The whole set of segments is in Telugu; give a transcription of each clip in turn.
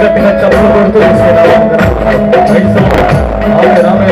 గట్టిగా చదువు కొడుతూ రామే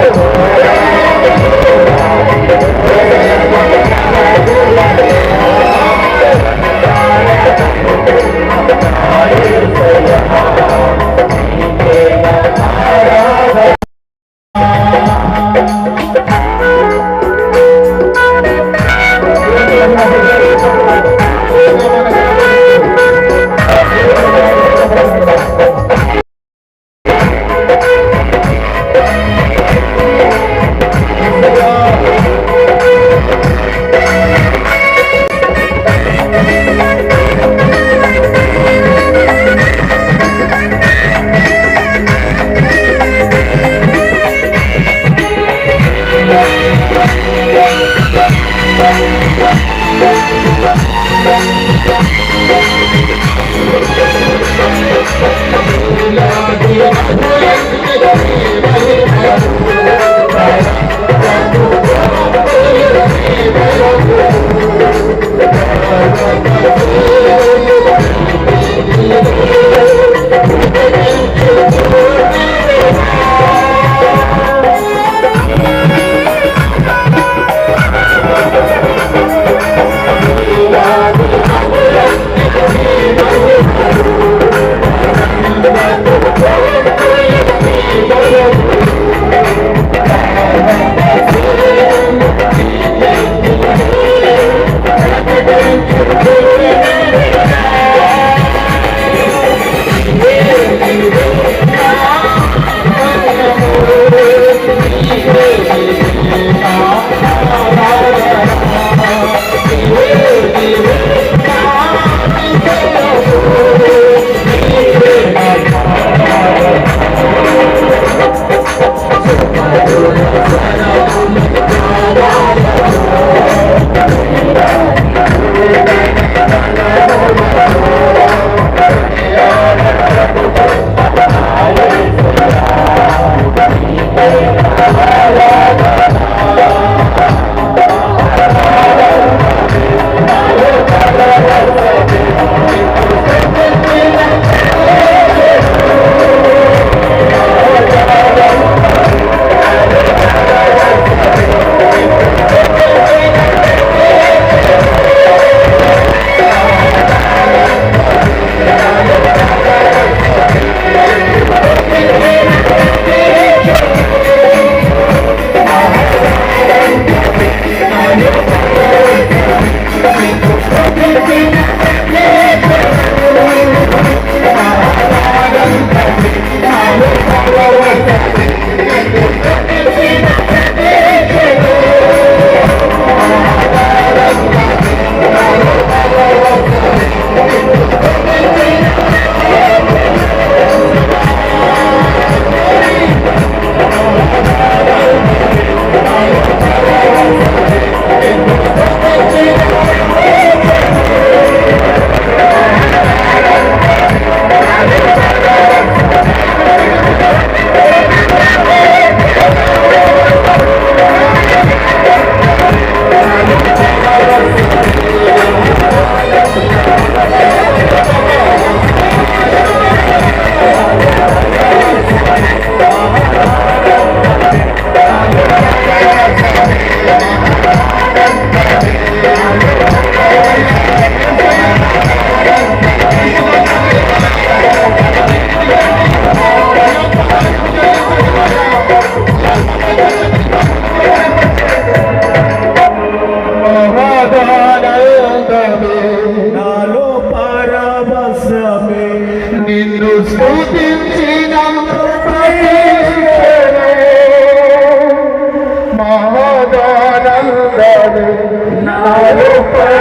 Thank you.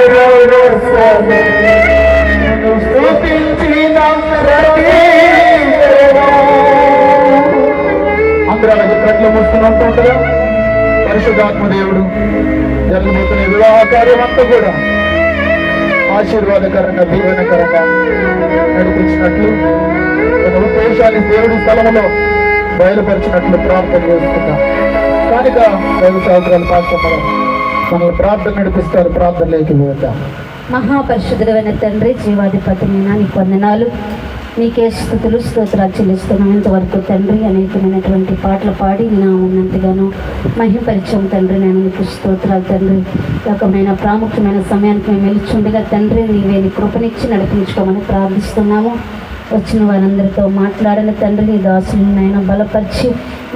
అందరూ అలాగే కట్లు మూసుకుని ఉంటుంటారా? పరిశుద్ధాత్మ దేవుడు జరగబోతున్న వివాహ కార్యం అంతా కూడా ఆశీర్వాదకరంగా దీవెనకరంగా నడిపించినట్లు ఒక ఉద్దేశాన్ని దేవుడి స్థలంలో బయలుపరిచినట్లు ప్రార్థన చేసుకుంటాం. కనుక 5 సంవత్సరాల పాఠశాల మనల్ని ప్రార్థన నడిపిస్తారు. ప్రార్థనలోకి పోతాం. మహాపరిశుద్ధుడైన తండ్రి, జీవాధిపతి నీకు వందనాలు. నీకే స్తుతులు స్తోత్రాలు చెల్లిస్తున్నాం. ఇంతవరకు తండ్రి అనేకమైనటువంటి పాటలు పాడి నా ఉన్నంతగానో మహిమపరిచయం తండ్రి. నేను నీకు స్తోత్రాలు తండ్రి. రకమైన ప్రాముఖ్యమైన సమయానికి మేము నిలుచుండగా తండ్రి నీవే నీ కృపనిచ్చి నడిపించుకోమని ప్రార్థిస్తున్నాము. వచ్చిన వారందరితో మాట్లాడిన తండ్రి నీ దాసులను నాయన బలపరిచి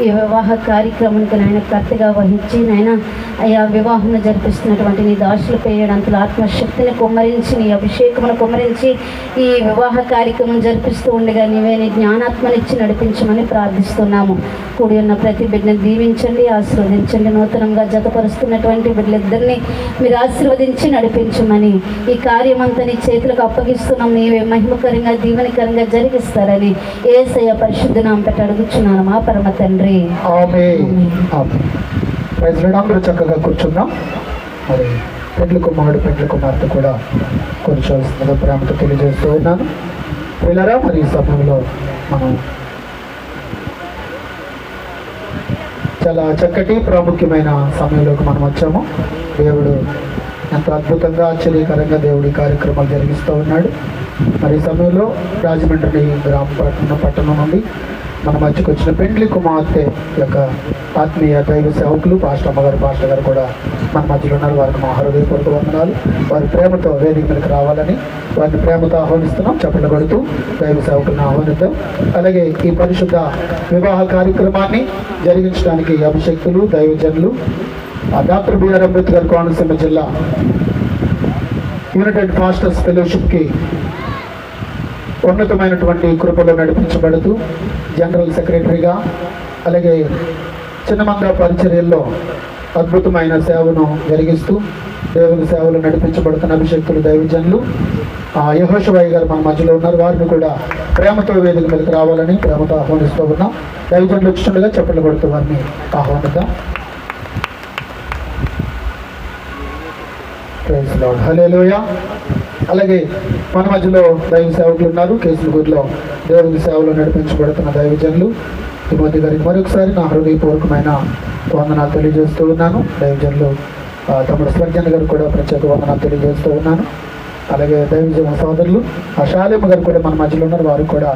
ఈ వివాహ కార్యక్రమానికి నాయన కర్తగా వహించి నాయన అయా వివాహం జరిపిస్తున్నటువంటి నీ దాసులపై ఏడంతల ఆత్మశక్తిని కుమ్మరించి నీ అభిషేకమును కుమ్మరించి ఈ వివాహ కార్యక్రమం జరిపిస్తూ ఉండగా నీవే నీ జ్ఞానాత్మనిచ్చి నడిపించమని ప్రార్థిస్తున్నాము. కూడి ఉన్న ప్రతి బిడ్డని దీవించండి, ఆశీర్వదించండి. నూతనంగా జతపరుస్తున్నటువంటి బిడ్డలిద్దరినీ మీరు ఆశీర్వదించి నడిపించమని ఈ కార్యమంతా నీ చేతులకు అప్పగిస్తున్నాం. నీవే మహిమకరంగా దీవెనకరంగా జరిగిస్తారని యేసయ్య పరిశుద్ధ నామమున పెట్టి అడుగుచున్నాను మా పరమ తండ్రి. అందరూ చక్కగా కూర్చున్నాం. మరి పెండ్లి కుమారుడు పెండ్లి కుమార్తె కూడా కూర్చోవలసిందిగా ప్రేమతో తెలియజేస్తూ ఉన్నాను. పిల్లరా, మరి ఈ సమయంలో మనం చాలా చక్కటి ప్రాముఖ్యమైన సమయంలోకి మనం వచ్చాము. దేవుడు ఎంతో అద్భుతంగా ఆశ్చర్యకరంగా దేవుడి కార్యక్రమాలు జరిగిస్తూ ఉన్నాడు. మరి ఈ సమయంలో రాజమండ్రి పట్టణం నుండి మన మధ్యకు వచ్చిన పెండ్లి కుమార్తె యొక్క ఆత్మీయ దైవ సేవకులు పాస్టర్ గారు కూడా మన మధ్యలో ఉన్నారు. వారికి మా హృదయపూర్వక వందనాలు. వారి ప్రేమతో వేదిక మీదకి రావాలని వారిని ప్రేమతో ఆహ్వానిస్తున్నాం. చప్పట్లు కొడుతూ దైవ సేవకులను ఆహ్వానిద్దాం. అలాగే ఈ పరిశుద్ధ వివాహ కార్యక్రమాన్ని జరిగించడానికి అభిషక్తులు దైవజనులు డాక్టర్ బిఆర్ అంబేద్కర్ కోనసీమ జిల్లా యునైటెడ్ పాస్టర్స్ ఫెలోషిప్కి ఉన్నతమైనటువంటి కృపలో నడిపించబడుతూ జనరల్ సెక్రటరీగా, అలాగే చిన్నమంద పరిచర్యల్లో అద్భుతమైన సేవను జరిగిస్తూ దేవుని సేవలు నడిపించబడుతున్న అభిషక్తులు దైవజనులు యెహోషువయ్య గారు మన మధ్యలో ఉన్నారు. వారిని కూడా ప్రేమతో వేదిక మీదకి రావాలని ప్రేమతో ఆహ్వానిస్తూ ఉన్నాం. దైవజనులు వచ్చిండగా చప్పట్లు కొడుతూ వారిని ఆహ్వానిద్దాం. ప్రైజ్ లార్డ్, హల్లెలూయా. అలాగే మన మధ్యలో దైవ సేవకులు ఉన్నారు. కేసులగూరులో దేవుని సేవలో నడిపించబడుతున్న దైవజనులు తిమోతి గారికి మరొకసారి నా హృదయపూర్వకమైన వందనాలు తెలియజేస్తూ ఉన్నాను. దైవజనులు తమ్ముడు స్వర్జన్ గారు కూడా ప్రత్యేక వందనాలు తెలియజేస్తూ ఉన్నాను. అలాగే దైవజన సోదరులు షాలేమ గారు కూడా మన మధ్యలో ఉన్నారు. వారికి కూడా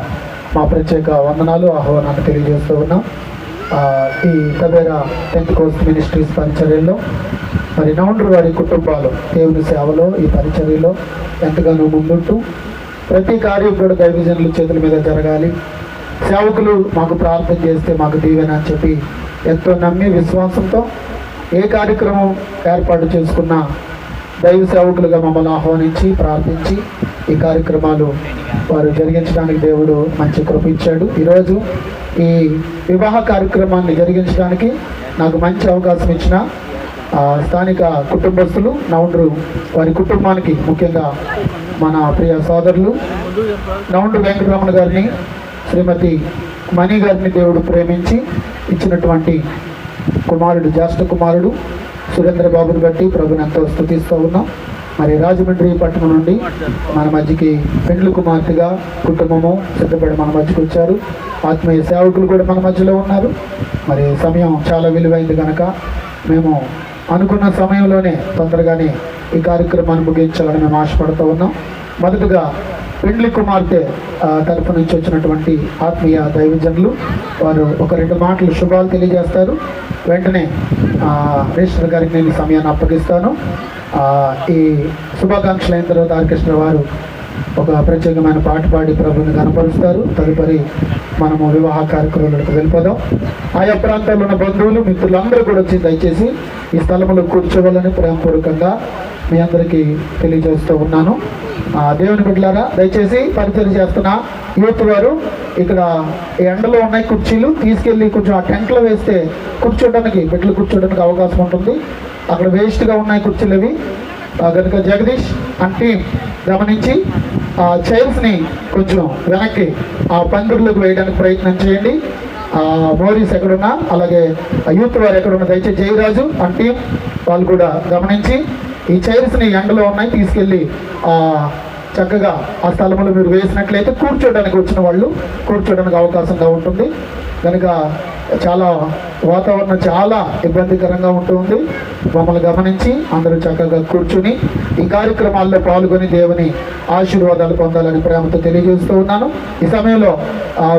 మా ప్రత్యేక వందనాలు ఆహ్వానాన్ని తెలియజేస్తూ ఉన్నాం. ఈ తబేరా పెంటెకోస్ట్ మినిస్ట్రీస్ పరిచర్యల్లో మరి నౌండ్రు వారి కుటుంబాలు దేవుని సేవలో ఈ పరిచర్యలో ఎంతగానో ముందుంటూ ప్రతి కార్యం కూడా దైవజనుల చేతుల మీద జరగాలి, సేవకులు మాకు ప్రార్థన చేస్తే మాకు దీవెన అని చెప్పి ఎంతో నమ్మి విశ్వాసంతో ఏ కార్యక్రమం ఏర్పాటు చేసుకున్నా దైవ సేవకులుగా మమ్మల్ని ఆహ్వానించి ప్రార్థించి ఈ కార్యక్రమాలు వారు జరిగించడానికి దేవుడు మంచి కృప ఇచ్చాడు. ఈరోజు ఈ వివాహ కార్యక్రమాన్ని జరిగించడానికి నాకు మంచి అవకాశం ఇచ్చిన స్థానిక కుటుంబస్తులు నౌండ్రు వారి కుటుంబానికి, ముఖ్యంగా మన ప్రియ సోదరులు నౌండ్రు వెంకటరమణ గారిని, శ్రీమతి మణి గారిని దేవుడు ప్రేమించి ఇచ్చినటువంటి కుమారుడు, జ్యేష్ఠ కుమారుడు సురేంద్ర బాబుని బట్టి ప్రభుని ఎంతో స్తుతిస్తూ ఉన్నాం. మరి రాజమండ్రి పట్టణం నుండి మన మధ్యకి పెండ్లి కుమార్తెగా కుటుంబము సిద్ధపడి మన మధ్యకి వచ్చారు. ఆత్మీయ సేవకులు కూడా మన మధ్యలో ఉన్నారు. మరి సమయం చాలా విలువైంది కనుక మేము అనుకున్న సమయంలోనే తొందరగానే ఈ కార్యక్రమాన్ని ముగించాలని మేము ఆశపడుతూ ఉన్నాం. మొదటగా పెండ్లి కుమార్తె తరఫు నుంచి వచ్చినటువంటి ఆత్మీయ దైవజనులు వారు ఒక 2 మాటలు శుభాలు తెలియజేస్తారు. వెంటనే రిజిస్టర్ గారికి నేను సమయాన్ని అప్పగిస్తాను. ఈ శుభాకాంక్షలు అయిన తర్వాత ఆర్కెస్ట్రా వారు ఒక ప్రత్యేకమైన పాట పాడి ప్రభుని కనపరుస్తారు. తదుపరి మనము వివాహ కార్యక్రమాలకు వెళ్ళిపోదాం. ఆయా ప్రాంతాల్లో ఉన్న బంధువులు మిత్రులందరూ కూడా వచ్చి దయచేసి ఈ స్థలంలో కూర్చోవాలని ప్రేమపూర్వకంగా మీ అందరికీ తెలియజేస్తూ ఉన్నాను. దేవుని బిడ్డలారా, దయచేసి పరిచయం చేస్తున్న యూత్ వారు ఇక్కడ ఎండలో ఉన్నాయి కుర్చీలు తీసుకెళ్ళి కొంచెం ఆ టెంట్లో వేస్తే కూర్చోడానికి బిడ్డలు కూర్చోడానికి అవకాశం ఉంటుంది. అక్కడ వేస్ట్గా ఉన్నాయి కుర్చీలు, అవి కనుక జగదీష్ అండ్ టీం గమనించి ఆ చైర్స్ని కొంచెం వెనక్కి ఆ పందిర్లోకి వేయడానికి ప్రయత్నం చేయండి. మోరీస్ ఎక్కడున్నా, అలాగే యూత్ వారు ఎక్కడున్నా దయచేసి జయరాజు అండ్ టీం వాళ్ళు కూడా గమనించి ఈ చైర్స్ని ఎండలో ఉన్నాయి తీసుకెళ్ళి చక్కగా ఆ స్థలంలో మీరు వేసినట్లయితే కూర్చోడానికి వచ్చిన వాళ్ళు కూర్చోడానికి అవకాశంగా ఉంటుంది. కనుక చాలా వాతావరణం చాలా ఇబ్బందికరంగా ఉంటుంది. మమ్మల్ని గమనించి అందరూ చక్కగా కూర్చుని ఈ కార్యక్రమాల్లో పాల్గొని దేవుని ఆశీర్వాదాలు పొందాలని ప్రేమతో తెలియజేస్తూ ఉన్నాను. ఈ సమయంలో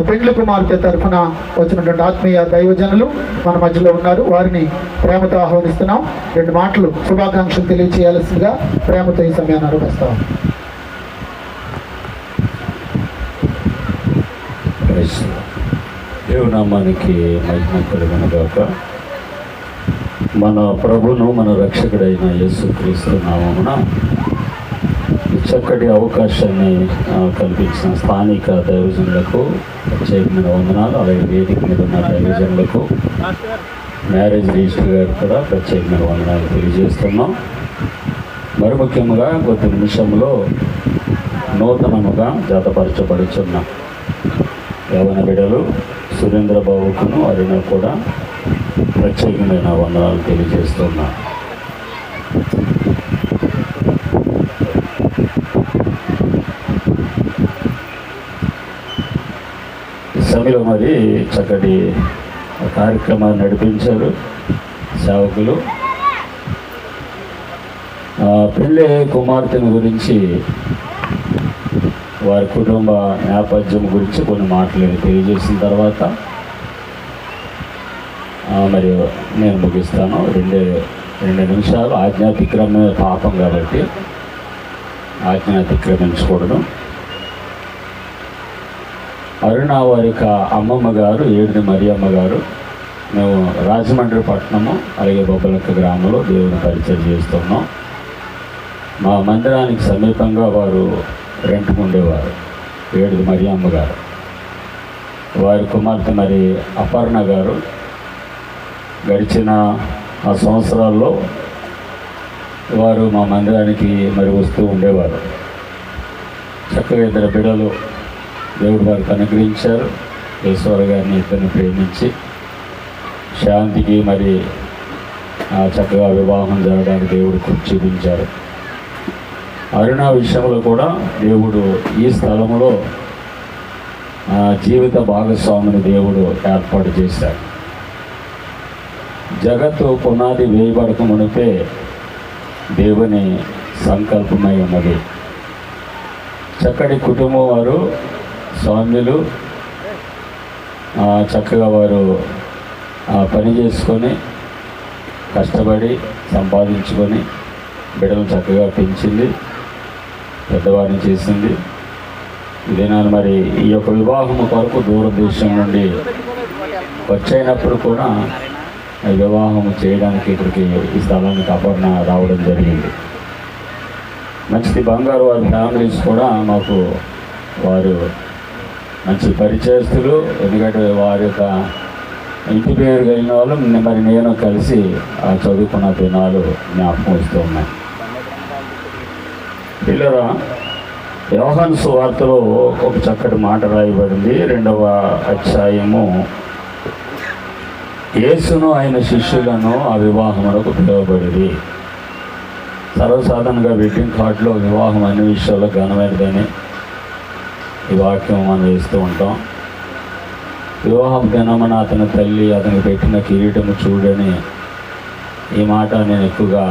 పెండ్లి కుమార్తె తరఫున వచ్చినటువంటి ఆత్మీయ దైవజనులు మన మధ్యలో ఉన్నారు. వారిని ప్రేమతో ఆహ్వానిస్తున్నాం. 2 మాటలు శుభాకాంక్షలు తెలియచేయాల్సిందిగా ప్రేమతో ఈ సమయాన్ని అడుగుస్తాం. దేవునామానికి మహిమ కలుగును గాక. మన ప్రభును మన రక్షకుడైన యేసుక్రీస్తు నామమున చక్కటి అవకాశాన్ని కల్పించిన స్థానిక దైవజనులకు ప్రత్యేకమైన వందనాలు. అలాగే వేదిక మీద ఉన్న దైవజనులకు, మ్యారేజ్ రిజిస్టర్ గారు కూడా ప్రత్యేకమైన వందనాలు తెలియజేస్తున్నాం. మరి ముఖ్యంగా కొద్ది నిమిషంలో నూతనముగా జతపరచబడుచున్న యవన బిడ్డలు సురేంద్ర బాబుకును అరుణ కూడా ప్రత్యేకమైన వందనాలు తెలియజేస్తున్నా. ఈ సమయంలో మరి చక్కటి కార్యక్రమాన్ని నడిపించారు సేవకులు. పెళ్ళి కుమార్తెను గురించి, వారి కుటుంబ నేపథ్యం గురించి కొన్ని మాటలు తెలియజేసిన తర్వాత మరి నేను ముగిస్తాను. 2 నిమిషాలు. ఆజ్ఞాతిక్రమే పాపం కాబట్టి ఆజ్ఞాతిక్రమించకూడదు. అరుణ వారి యొక్క అమ్మమ్మ గారు ఏడుని మరియమ్మ గారు, మేము రాజమండ్రి పట్టణము అలాగే బొబ్బలక్క గ్రామంలో దేవుని పరిచయం చేస్తున్నాం. మా మందిరానికి సమీపంగా వారు రెంట్కు ఉండేవారు. ఏడుది మరియమ్మ గారు, వారి కుమార్తె మరి అపర్ణ గారు గడిచిన ఆ సంవత్సరాల్లో వారు మా మందిరానికి మరి వస్తూ ఉండేవారు. చక్కగా 2 బిడ్డలు దేవుడు వారికి అనుగ్రహించారు. ఈశ్వర గారిని ఇద్దరిని ప్రేమించి శాంతికి మరి చక్కగా వివాహం జరగడానికి దేవుడు కృప చూపించారు. అరుణ విషయంలో కూడా దేవుడు ఈ స్థలంలో జీవిత భాగస్వామిని దేవుడు ఏర్పాటు చేశాడు. జగత్తు పునాది వేయబడక మునిపే దేవుని సంకల్పమై ఉన్నది. చక్కటి కుటుంబం వారు, స్వామ్యులు చక్కగా వారు పని చేసుకొని కష్టపడి సంపాదించుకొని బిడ్డలను చక్కగా పెంచింది, పెద్దవారిని చేసింది. ఇదేనాడు మరి ఈ యొక్క వివాహం కొరకు దూరదేశం నుండి వచ్చైనప్పుడు కూడా వివాహం చేయడానికి ఇక్కడికి ఈ స్థలానికి అపర్ణ రావడం జరిగింది. మంచిది. బంగారు వారి ఫ్యామిలీస్ కూడా మాకు వారు మంచి పరిచయస్తులు. ఎందుకంటే వారి యొక్క ఇంటి పేరు కలిగిన వాళ్ళు మరి నేను కలిసి చదువుకున్న దినాలు జ్ఞాపకం వస్తూ ఉన్నాయి. పిల్లరా, యోహాను సువార్తలో ఒక చక్కటి మాట రాయబడింది. 2వ అధ్యాయము. యేసును ఆయన శిష్యులను ఆ వివాహములకు పిలువబడింది. సర్వసాధారణంగా వెడ్డింగ్ కార్డులో వివాహం అన్ని విషయాల్లో ఘనమైనదని ఈ వాక్యం మనం వేస్తూ ఉంటాం. వివాహం దినమున అతని తల్లి అతనికి పెట్టిన కిరీటము చూడని ఈ మాట నేను ఎక్కువగా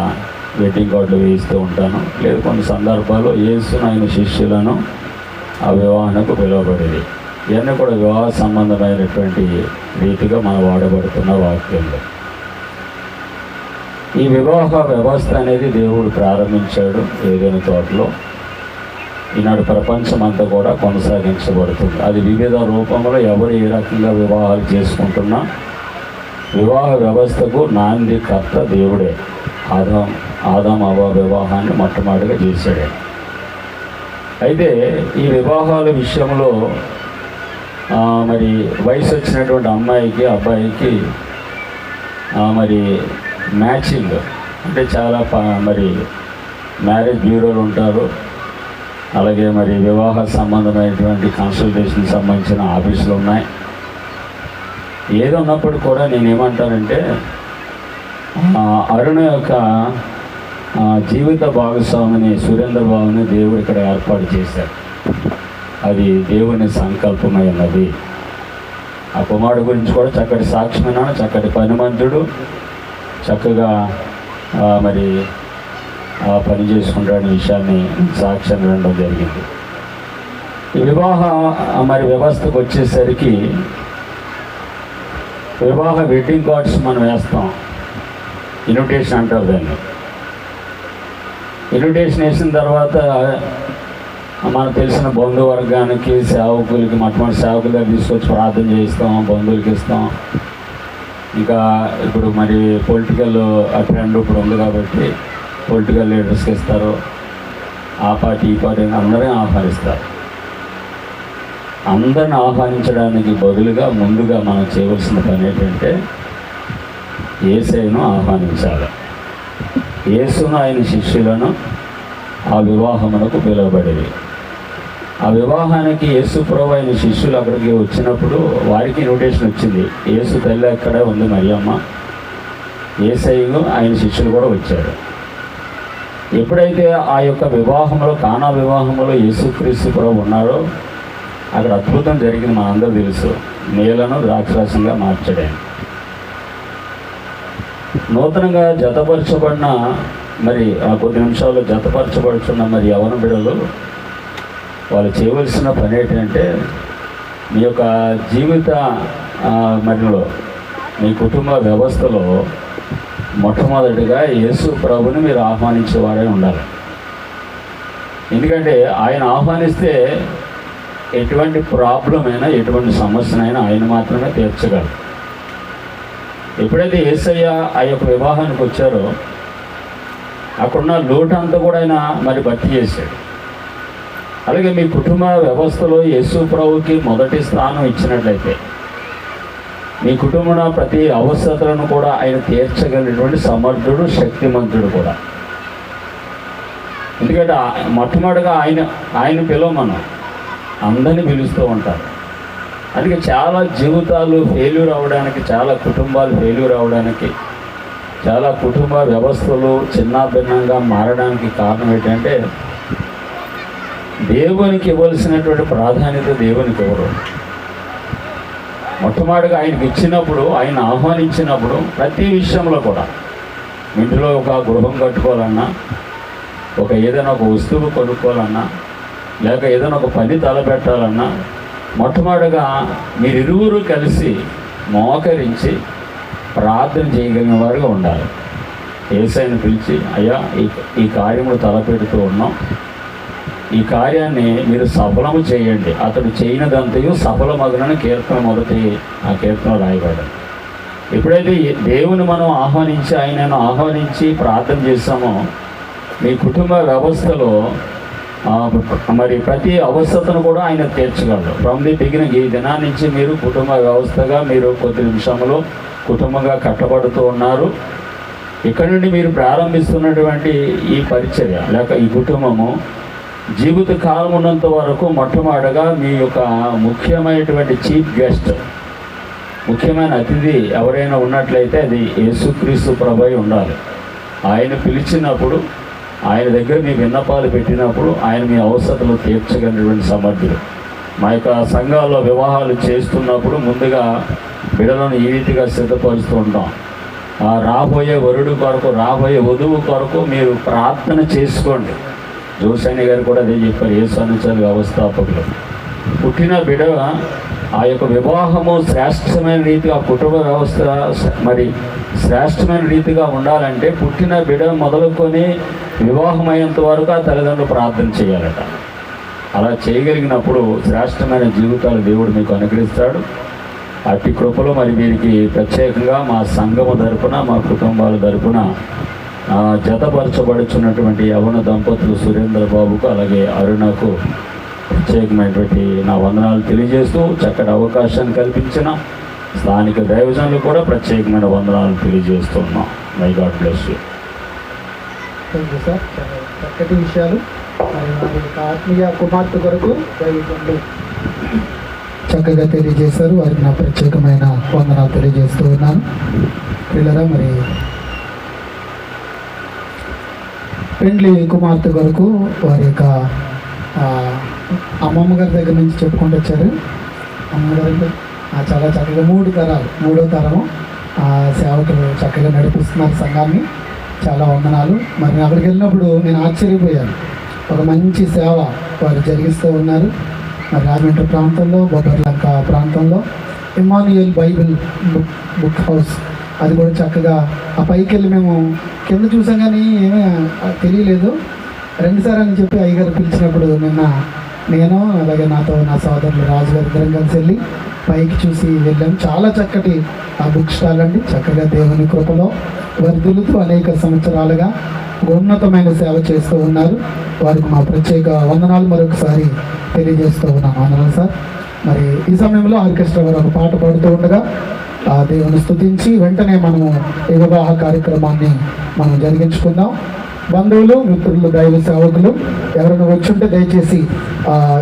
వెడ్డింగ్ కార్డులో వేయిస్తూ ఉంటాను. లేదు కొన్ని సందర్భాల్లో యేసును ఆయన శిష్యులను ఆ వివాహానికి పిలువబడేది. ఇవన్నీ కూడా వివాహ సంబంధమైనటువంటి రీతిగా మనం వాడబడుతున్న వాక్యంలో. ఈ వివాహ వ్యవస్థ అనేది దేవుడు ప్రారంభించాడు ఏదైనా తోటలో. ఈనాడు ప్రపంచం అంతా కూడా కొనసాగించబడుతుంది. అది వివిధ రూపంలో ఎవరు ఏ రకంగా వివాహాలు చేసుకుంటున్నా వివాహ వ్యవస్థకు నాందికర్త దేవుడే. ఆదాం అవ్వ వివాహాన్ని మొట్టమొదటిగా చేశాడు. అయితే ఈ వివాహాల విషయంలో మరి వయసు వచ్చినటువంటి అమ్మాయికి అబ్బాయికి మరి మ్యాచింగ్ అంటే చాలా మరి మ్యారేజ్ బ్యూరోలు ఉంటారు, అలాగే మరి వివాహ సంబంధమైనటువంటి కన్సల్టేషన్ సంబంధించిన ఆఫీసులు ఉన్నాయి. ఏది ఉన్నప్పుడు కూడా నేనేమంటానంటే అరుణ యొక్క జీవిత భాగస్వామిని సురేంద్ర బాబుని దేవుడు ఇక్కడ ఏర్పాటు చేశారు. అది దేవుని సంకల్పమై ఉన్నది. ఆ కుమారుడు గురించి కూడా చక్కటి సాక్ష్యమైనాడు, చక్కటి పనిమంతుడు, చక్కగా మరి పని చేసుకుంటాడనే విషయాన్ని సాక్ష్యం వినడం జరిగింది. ఈ వివాహ మరి వ్యవస్థకు వచ్చేసరికి వివాహ వెడ్డింగ్ కార్డ్స్ మనం వేస్తాం, ఇన్విటేషన్ అంటారు దాన్ని. ఇన్విటేషన్ వేసిన తర్వాత మనకు తెలిసిన బంధువర్గానికి, సేవకులకి, మొట్టమొదటి సేవకుల దగ్గర తీసుకొచ్చి ప్రార్థన చేయిస్తాం, బంధువులకి ఇస్తాం. ఇంకా ఇప్పుడు మరి పొలిటికల్ ట్రెండ్ ఇప్పుడు ఉంది కాబట్టి పొలిటికల్ లీడర్స్కి ఇస్తారు, ఆ పార్టీ ఈ పార్టీ అందరినీ ఆహ్వానిస్తారు. అందరిని ఆహ్వానించడానికి బదులుగా ముందుగా మనం చేయవలసిన పని ఏంటంటే యేసయ్యను ఆహ్వానించాలి. యేసును ఆయన శిష్యులను ఆ వివాహమునకు పిలువబడేది. ఆ వివాహానికి యేసు ప్రభు ఆయన శిష్యులు అక్కడికి వచ్చినప్పుడు వారికి ఇన్విటేషన్ వచ్చింది. యేసు తల్లి అక్కడే ఉంది మరియమ్మ, యేసయ్యను ఆయన శిష్యులు కూడా వచ్చారు. ఎప్పుడైతే ఆ యొక్క వివాహంలో, కానా వివాహంలో యేసుక్రీస్తు ప్రభు ఉన్నారో అక్కడ అద్భుతం జరిగింది. మనందరూ తెలుసు, నీళ్లను ద్రాక్షరసంగా మార్చడం. నూతనంగా జతపరచబడిన మరి కొద్ది నిమిషాల్లో జతపరచబడుతున్న మరి యవన బిడ్డలు వాళ్ళు చేయవలసిన పని ఏంటంటే మీ యొక్క జీవిత మరిలో, మీ కుటుంబ వ్యవస్థలో మొట్టమొదటిగా యేసు ప్రభుని మీరు ఆహ్వానించేవారే ఉండాలి. ఎందుకంటే ఆయన ఆహ్వానిస్తే ఎటువంటి ప్రాబ్లం అయినా, ఎటువంటి సమస్యనైనా ఆయన మాత్రమే తీర్చగలరు. ఎప్పుడైతే యేసయ్య ఆ యొక్క వివాహానికి వచ్చారో అక్కడున్న లోటు అంతా కూడా ఆయన మరి భర్తీ చేశాడు. అలాగే మీ కుటుంబ వ్యవస్థలో యేసు ప్రభుకి మొదటి స్థానం ఇచ్చినట్లయితే మీ కుటుంబంలో ప్రతి అవసరతలను కూడా ఆయన తీర్చగలిగినటువంటి సమర్థుడు, శక్తిమంతుడు కూడా. ఎందుకంటే మొట్టమొదటిగా ఆయన పిలవమనం అందరినీ పిలుస్తూ ఉంటారు. అందుకే చాలా జీవితాలు ఫెయిల్యూర్ అవ్వడానికి, చాలా కుటుంబాలు ఫెయిల్యూర్ అవ్వడానికి, చాలా కుటుంబ వ్యవస్థలు చిన్నాభిన్నంగా మారడానికి కారణం ఏంటంటే దేవునికి ఇవ్వాల్సినటువంటి ప్రాధాన్యత దేవునికి ఇవ్వరు. మొట్టమొదటిగా ఆయనకి ఇచ్చినప్పుడు, ఆయన ఆహ్వానించినప్పుడు ప్రతి విషయంలో కూడా, ఇంటిలో ఒక గృహం కట్టుకోవాలన్నా, ఏదైనా ఒక వస్తువు కొనుక్కోవాలన్నా, లేక ఏదైనా ఒక పని తలపెట్టాలన్నా మొట్టమొదటిగా మీరిరువురు కలిసి మోకరించి ప్రార్థన చేయగలిగిన వారుగా ఉండాలి. యేసయ్యను పిలిచి, అయ్యా ఈ కార్యములు తలపెడుతూ ఉన్నాం, ఈ కార్యాన్ని మీరు సఫలము చేయండి, అతడు చేయనిదంతయు సఫలమగునని కీర్తన మొదటి ఆ కీర్తన రాయబడ్డాడు. ఎప్పుడైతే దేవుని మనం ఆయనను ఆహ్వానించి ప్రార్థన చేస్తామో మీ కుటుంబ వ్యవస్థలో మరి ప్రతి అవస్థను కూడా ఆయన తీర్చగలరు. ఫ్రమ్ ది బిగినింగ్, ఈ దినా నుంచి మీరు కుటుంబ వ్యవస్థగా మీరు కొద్ది నిమిషంలో కుటుంబంగా కట్టబడుతూ ఉన్నారు. ఇక్కడ నుండి మీరు ప్రారంభిస్తున్నటువంటి ఈ పరిచర్య లేక ఈ కుటుంబము జీవిత కాలం ఉన్నంత వరకు మొట్టమొదటిగా మీ యొక్క ముఖ్యమైనటువంటి చీఫ్ గెస్ట్, ముఖ్యమైన అతిథి ఎవరైనా ఉన్నట్లయితే అది యేసుక్రీస్తు ప్రభువై ఉండాలి. ఆయన పిలిచినప్పుడు, ఆయన దగ్గర మీ విన్నపాలు పెట్టినప్పుడు ఆయన మీ అవసరాలు తీర్చగలిగినటువంటి సమర్థుడు. మా యొక్క సంఘాల్లో వివాహాలు చేస్తున్నప్పుడు ముందుగా బిడ్డలను ఈ రీతిగా సిద్ధపరుస్తూ ఉంటాం. రాబోయే వరుడు కొరకు, రాబోయే వధువు కొరకు మీరు ప్రార్థన చేసుకోండి. జోసాని గారు కూడా అదే చెప్పారు, యేసు అనుచరుల వ్యవస్థాపకులు. పుట్టిన బిడ్డ ఆ యొక్క వివాహము శ్రేష్టమైన రీతిగా, కుటుంబ వ్యవస్థ మరి శ్రేష్టమైన రీతిగా ఉండాలంటే పుట్టిన బిడ్డ మొదలుకొని వివాహం అయ్యేంత వరకు ఆ తల్లిదండ్రులు ప్రార్థన చేయాలట. అలా చేయగలిగినప్పుడు శ్రేష్టమైన జీవితాలు దేవుడు మీకు అనుగ్రహిస్తాడు. అట్టి కృపలో మరి వీరికి ప్రత్యేకంగా మా సంఘము తరపున, మా కుటుంబాల తరపున జతపరచబడుచున్నటువంటి యవన దంపతులు సురేంద్ర బాబుకు అలాగే అరుణకు ప్రత్యేకమైనటువంటి నా వందనాలు తెలియజేస్తూ, చక్కటి అవకాశాన్ని కల్పించిన స్థానిక దైవజనులు కూడా ప్రత్యేకమైన వందనాలు తెలియజేస్తున్నాం. My God bless you. Thank you sir. చాలా చక్కటి విషయాలు. మరి వారి యొక్క ఆత్మీయ కుమార్తె కొరకు దైవజనులు చక్కగా తెలియజేశారు. వారికి నా ప్రత్యేకమైన వందనాలు తెలియజేస్తూ ఉన్నాను. పిల్లరా, మరి పెండ్లి కుమార్తె కొరకు వారి యొక్క అమ్మమ్మ గారి దగ్గర నుంచి చెప్పుకుంటూ వచ్చారు. అమ్మగారు చాలా చక్కగా మూడో తరము సేవకులు చక్కగా నడిపిస్తున్నారు సంఘాన్ని. చాలా వందనాలు. మరి అక్కడికి వెళ్ళినప్పుడు నేను ఆశ్చర్యపోయాను. ఒక మంచి సేవ వారు జరిగిస్తూ ఉన్నారు. మరి రాజమండ్రి ప్రాంతంలో, బొబ్బర్లంక ప్రాంతంలో ఇమ్మానుయేల్ బైబిల్ బుక్ హౌస్, అది కూడా చక్కగా ఆ పైకి వెళ్ళి మేము కింద చూసాం కానీ ఏమీ తెలియలేదు. రెండుసార్లు అని చెప్పి అయ్యగారు పిలిచినప్పుడు నిన్న నేను అలాగే నాతో నా సోదరులు రాజుగారి ఇద్దరం కలిసి వెళ్ళి పైకి చూసి వెళ్ళాం. చాలా చక్కటి ఆ బుక్ స్టాల్ అండి. చక్కగా దేవుని కృపలో వర్ధిల్లుతూ అనేక సంవత్సరాలుగా ఉన్నతమైన సేవ చేస్తూ ఉన్నారు. వారికి మా ప్రత్యేక వందనాలు మరొకసారి తెలియజేస్తూ ఉన్నాను. వందనాలు సార్. మరి ఈ సమయంలో ఆర్కెస్ట్రా వారు ఒక పాట పాడుతూ ఉండగా ఆ దేవుని స్తుతించి వెంటనే మనము ఈ వివాహ కార్యక్రమాన్ని మనం జరిగించుకుందాం. బంధువులు, మిత్రులు, దైవ సేవకులు ఎవరైనా వచ్చుంటే దయచేసి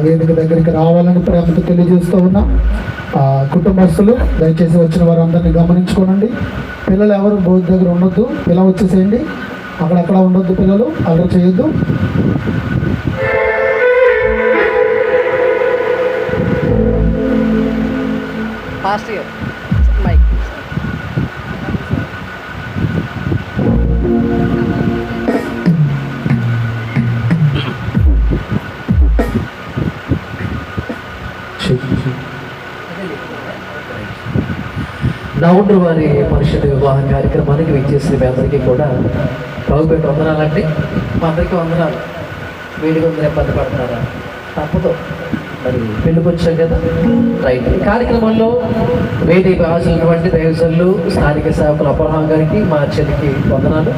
వేదిక దగ్గరికి రావాలని ప్రేమతో తెలియజేస్తూ ఉన్నాం. కుటుంబస్తులు దయచేసి వచ్చిన వారందరినీ గమనించుకోనండి. పిల్లలు ఎవరు బోధ దగ్గర ఉండొద్దు, పిల్లలు వచ్చేసేయండి. అక్కడక్కడ ఉండొద్దు, పిల్లలు అల్లరి చేయొద్దు. నవంబర్ వారి పరిషత్ వివాహ కార్యక్రమానికి విచ్చేసిన మీ అందరికీ కూడా ప్రభుపేట వందనాలండి. మా అందరికీ వందనాలు. వేడిగా ఉందని ఇబ్బంది పడుతున్నారా? తప్పదు, మరి పెళ్ళికి వచ్చాం కదా. రైట్. ఈ కార్యక్రమంలో వేడి హాజరైనటువంటి దైవజనులు, స్థానిక సేవకులు అబ్రహాం గారికి, మా చెల్లికి వందనాలు.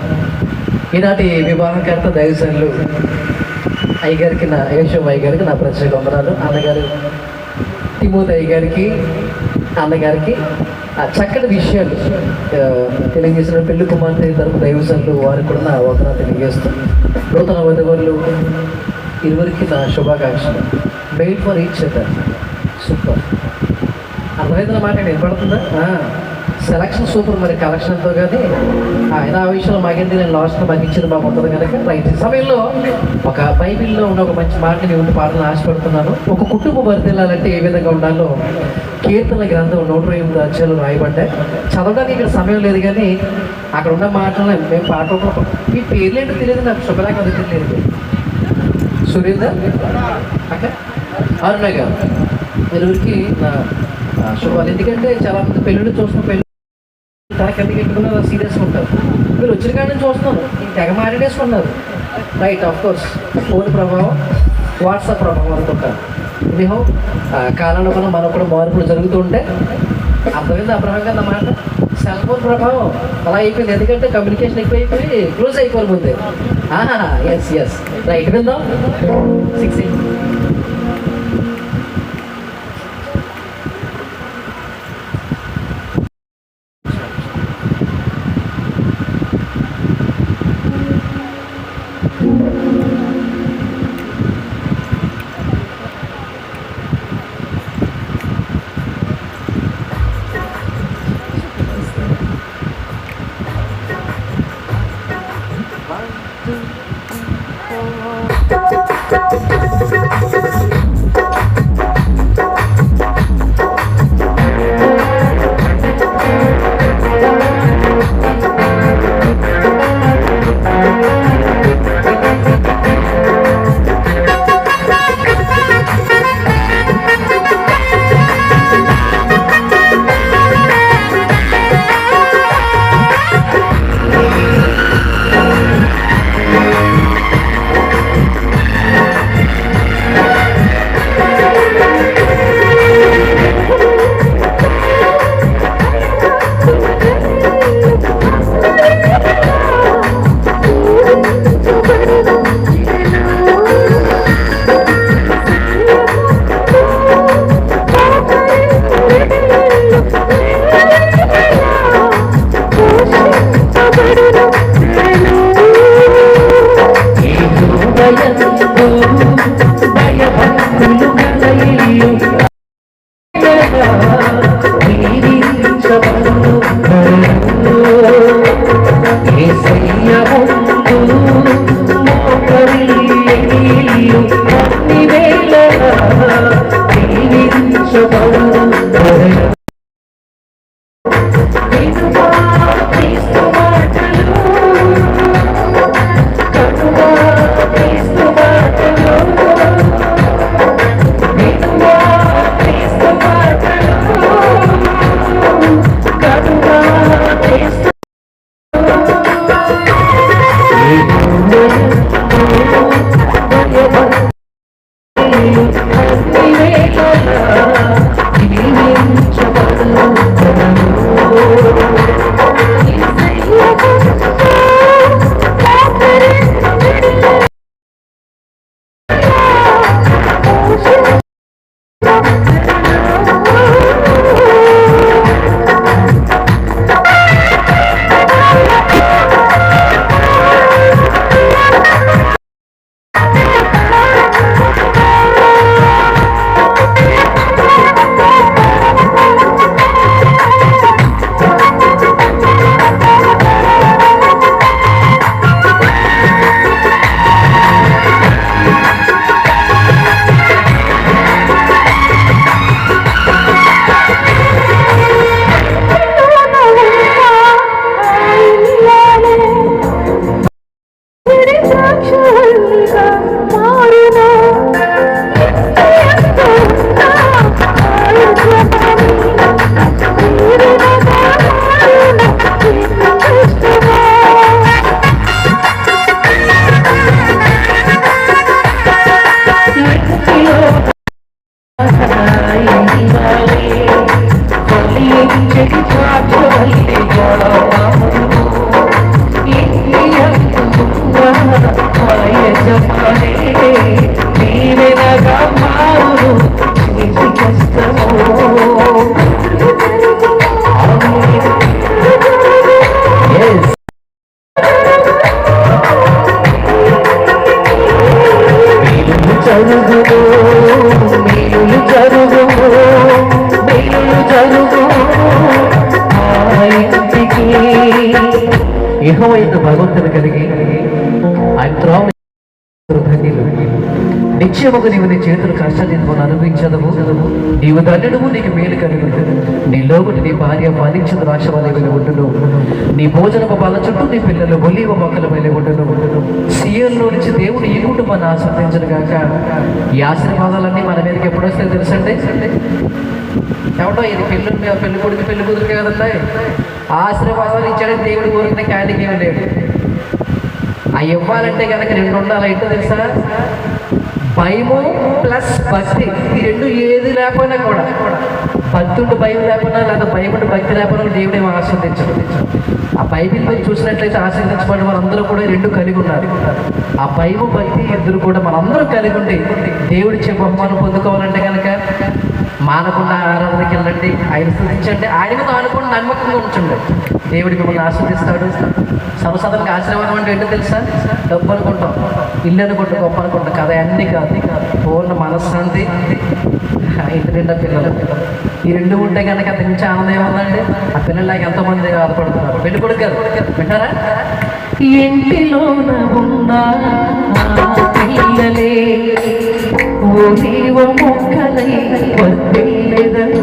ఈనాటి వివాహకర్త దైవజనులు అయ్యగారికి, నా యేషవ్ అయ్యగారికి నా ప్రత్యేక వందనాలు. అన్నగారు తిమోతి అయ్యగారికి, అన్నగారికి చక్కటి విషయాలు తెలియజేసిన పెళ్లి కుమార్తె తరపు దైవజనులు వారికి కూడా నా వందనాలు తెలియజేస్తాను. నూతన వధువులు ఇరువురికి నా శుభాకాంక్షలు. Made for each other. Super. అర్థమైందన్న మాట వినపడుతుందా? Selection super. మరి కలెక్షన్తో కానీ ఆయన ఆ విషయంలో మాకేంటి, నేను లాస్ట్లో మాకు ఇచ్చింది మాకు ఉంటుంది కనుక రైట్. ఈ సమయంలో ఒక బైబిల్లో ఉన్న ఒక మంచి మాట నేను ఉండి పాటలు ఆశపడుతున్నాను. ఒక కుటుంబం వర్ధిల్లాలంటే ఏ విధంగా ఉండాలో కీర్తన గ్రంథం 108 అధ్యాయాలు రాయబడ్డాయి. చదవడానికి ఇక్కడ సమయం లేదు కానీ అక్కడ ఉన్న మాటలు మేము పాట మీ పేర్లేంటో తెలియదు నాకు. శుభ్రంగా అది తెలియదు. సురేందర్ అక్క, అరుణ గారు, ఇరువురికి నా శుభాలు. ఎందుకంటే చాలా మంది పెళ్ళిళ్ళు చూస్తున్న పెళ్ళి కిందకి ఎట్టుకున్న సీరియస్గా ఉంటారు. మీరు వచ్చిన కాడ నుంచి చూస్తున్నాను తెగ మారేసుకున్నారు. రైట్. ఆఫ్ కోర్స్ ఫోన్ ప్రభావం, వాట్సాప్ ప్రభావం అనుకుంటారు. ఇదేహో కాలంలో మనం కూడా మార్పులు జరుగుతూ ఉంటే అర్థమైంది అబ్రహం గారు అన్నమాట. సెల్ ఫోన్ ప్రభావం అలా అయిపోయింది. ఎందుకంటే కమ్యూనికేషన్ ఎక్కువైపోయి క్లోజ్ అయిపోవాలి ముందే. Yes right. విందాం 6 అయిన భగవంతుని కలిగి ఆయన త్రోవ ధన్యులు. నిత్యముగా నీవు నీ చేతులు కష్టాన్ని అనుభవించదము. నీవు ధన్యుడుము, నీకు మేలు కలుగును. నీలోగుటి నీ భార్య ఫలించిన ద్రాక్ష వలె ఉండును. నీ భోజనపు బల చుట్టూ నీ పిల్లలు ఒలీవ మొక్కల వలె ఉండును. సీఎంలో నుంచి దేవుడు ఈ కుటుంబాన్ని ఆస్వాదించను గాక. ఈ ఆశీర్వాదాలన్నీ మన మీదకి ఎప్పుడు వస్తాయో తెలుసండి. ఎవడో ఇది పెళ్లి కొడుకు పెళ్లి కుదురుకే కదండి. ఆశీర్వాదాలు ఇచ్చాడని దేవుడు కోరిన క్యాండికి ఏమి లేడు. అవి ఇవ్వాలంటే కనుక రెండు ఉండాలి. ఏంటో తెలుసా? భయము ప్లస్ భక్తి. ఈ రెండు ఏది లేకపోయినా కూడా, భక్తుడు భయం లేకపోయినా లేదా భయముడు భక్తి లేకపోయినా దేవుడేమో ఆస్వాదించడు. ఆ బైబిల్లో చూసినట్లయితే ఆశీర్వదించబడిన వారందరూ కూడా రెండు కలిగి ఉన్నారు. ఆ భయము భక్తి ఇద్దరు కూడా మనందరం కలిగి ఉండి దేవుడిచ్చే బహుమానం పొందుకోవాలంటే కనుక మానకుండా ఆరాధనకి వెళ్ళండి, ఆయన స్థుతించండి, ఆయన మీద ఆనుకుని నమ్మకంగా ఉంచండి. దేవుడు మిమ్మల్ని ఆస్వాదిస్తాడు. సర్వసాధారణంగా ఆశీర్వాదం అంటే ఏంటో తెలుసా? డబ్బు అనుకుంటాం, ఇల్లు అనుకుంటాం, గొప్ప అనుకుంటాం కదా. అన్నీ కాదు, పూర్ణ మనశ్శాంతి, ఇంటి నిండా పిల్లలు. ఈ రెండు ఉంటే కనుక అంత నుంచి ఆనందం ఏముందండి? ఆ పిల్లలకి ఎంతోమంది బాధపడుతున్నారు. పెళ్లి కొడుకు గారు వింటారా? ఇంటిలోన ఉన్న పిల్లలే ఓ మొక్కలై వర్ధిల్లెదరు.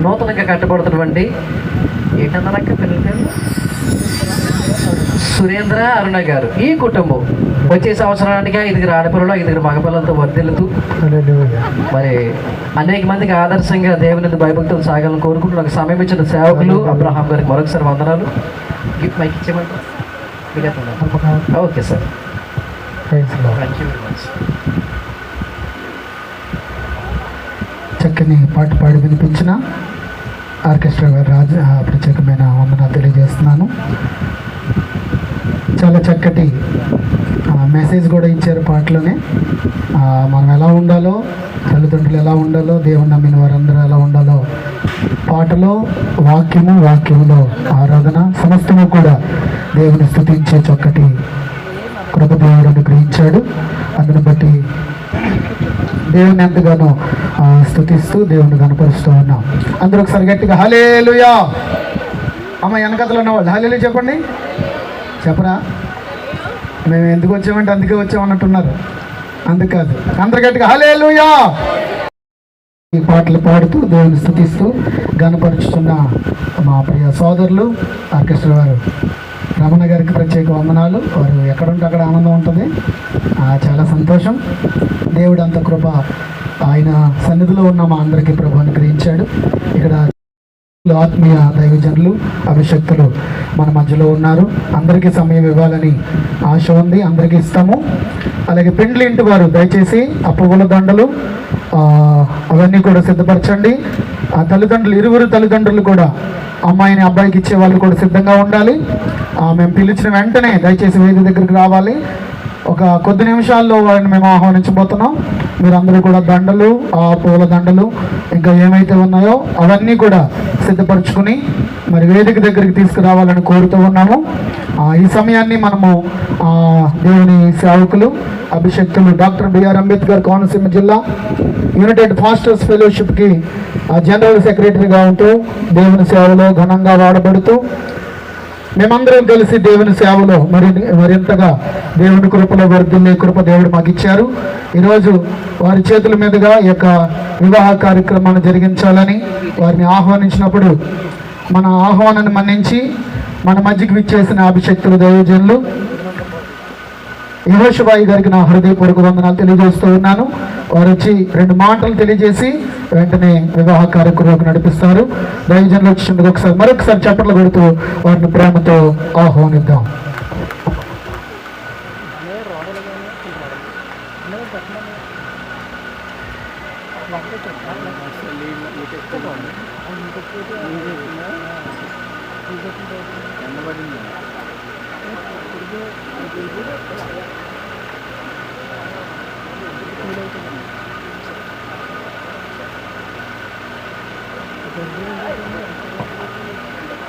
నూతనంగా కట్టబడుతున్నటువంటి ఏంటన్నాక పిల్లల పేరు సురేంద్ర అరుణ గారు. ఈ కుటుంబం వచ్చే సంవత్సరానికి 5 ఆడపిల్లలు 5 మగపిల్లలతో వర్ధిల్లుతూ మరి అనేక మందికి ఆదర్శంగా దేవుని భయభక్తులు సాగాలని కోరుకుంటూ నాకు సమయం ఇచ్చిన సేవకులు అబ్రహాం గారికి మరొకసారి వందనాలు. గిఫ్ట్ మైక్ ఇచ్చేయమంటారు? Okay sir, thank you very much. చక్కని పాట పాడి వినిపించిన ఆర్కెస్ట్రా గారు ప్రత్యేకమైన వందన తెలియజేస్తున్నాను. చాలా చక్కటి మెసేజ్ కూడా ఇచ్చారు పాటలోనే. మనం ఎలా ఉండాలో, తల్లిదండ్రులు ఎలా ఉండాలో, దేవుని నమ్మిన వారందరూ ఎలా ఉండాలో పాటలో వాక్యములో ఆరాధన సమస్తము కూడా దేవుని స్తుతించే చక్కటి కృప దేవుడు అనుగ్రహించాడు. అందును బట్టి దేవుని ఎంతగానో స్తుతిస్తూ దేవుని కనపరుస్తూ ఉన్నాం. అందరూ ఒకసారి గట్టిగా హల్లెలూయా. అమ్మ వెనకతలో ఉన్నవాళ్ళు హల్లెలూయా చెప్పండి. చెప్పరా? మేము ఎందుకు వచ్చామంటే అందుకే వచ్చామన్నట్టున్నారు. అందుకాదు, అందరు గట్టిగా హల్లెలూయా. ఈ పాటలు పాడుతూ దేవుని స్తుతిస్తూ గనపరుచుతున్న మా ప్రియ సోదరులు ఆర్కెస్ట్రా వారు రమణ గారికి ప్రత్యేక వందనాలు. వారు ఎక్కడుంటే అక్కడ ఆనందం ఉంటుంది. చాలా సంతోషం. దేవుడు అంత కృప ఆయన సన్నిధిలో ఉన్న మా అందరికీ ప్రభు అనుగ్రహించాడు. ఇక్కడ ఆత్మీయ దైవజనులు అభిషక్తులు మన మధ్యలో ఉన్నారు. అందరికీ సమయం ఇవ్వాలని ఆశ ఉంది, అందరికీ ఇస్తాము. అలాగే పెండ్లి ఇంటి వారు దయచేసి ఆ పువ్వుల దండలు అవన్నీ కూడా సిద్ధపరచండి. ఆ తల్లిదండ్రులు, ఇరువురు తల్లిదండ్రులు కూడా అమ్మాయిని అబ్బాయికి ఇచ్చే వాళ్ళు కూడా సిద్ధంగా ఉండాలి. మేము పిలిచిన వెంటనే దయచేసి వేదిక దగ్గరికి రావాలి. ఒక కొద్ది నిమిషాల్లో వారిని మేము ఆహ్వానించబోతున్నాం. మీరందరూ కూడా దండలు, ఆ పూల దండలు ఇంకా ఏమైతే ఉన్నాయో అవన్నీ కూడా సిద్ధపరచుకుని మరి వేదిక దగ్గరికి తీసుకురావాలని కోరుతూ ఉన్నాము. ఈ సమయాన్ని మనము దేవుని సేవకులు అభిషక్తులు డాక్టర్ బిఆర్ అంబేద్కర్ కోనసీమ జిల్లా యునైటెడ్ ఫాస్టర్స్ ఫెలోషిప్కి జనరల్ సెక్రటరీగా ఉంటూ దేవుని సేవలో ఘనంగా వాడబడుతూ మేమందరం కలిసి దేవుని సేవలో మరింతగా దేవుని కృపలో వర్ధిల్లే కృప దేవుడు మాకు ఇచ్చారు. ఈరోజు వారి చేతుల మీదుగా ఈ యొక్క వివాహ కార్యక్రమాన్ని జరిగించాలని వారిని ఆహ్వానించినప్పుడు మన ఆహ్వానాన్ని మన్నించి మన మధ్యకి విచ్చేసిన అభిషక్తులు దైవజనులు యెహోషువాయి గారికి నా హృదయపూర్వక వందనాలు తెలియజేస్తూ ఉన్నాను. వారు వచ్చి 2 మాటలు తెలియజేసి వెంటనే వివాహ కార్యక్రమం నడిపిస్తారు. దైవజనులు వచ్చిందుకు మరొకసారి చప్పట్లు కొడుతూ వారిని ప్రేమతో ఆహ్వానిద్దాం.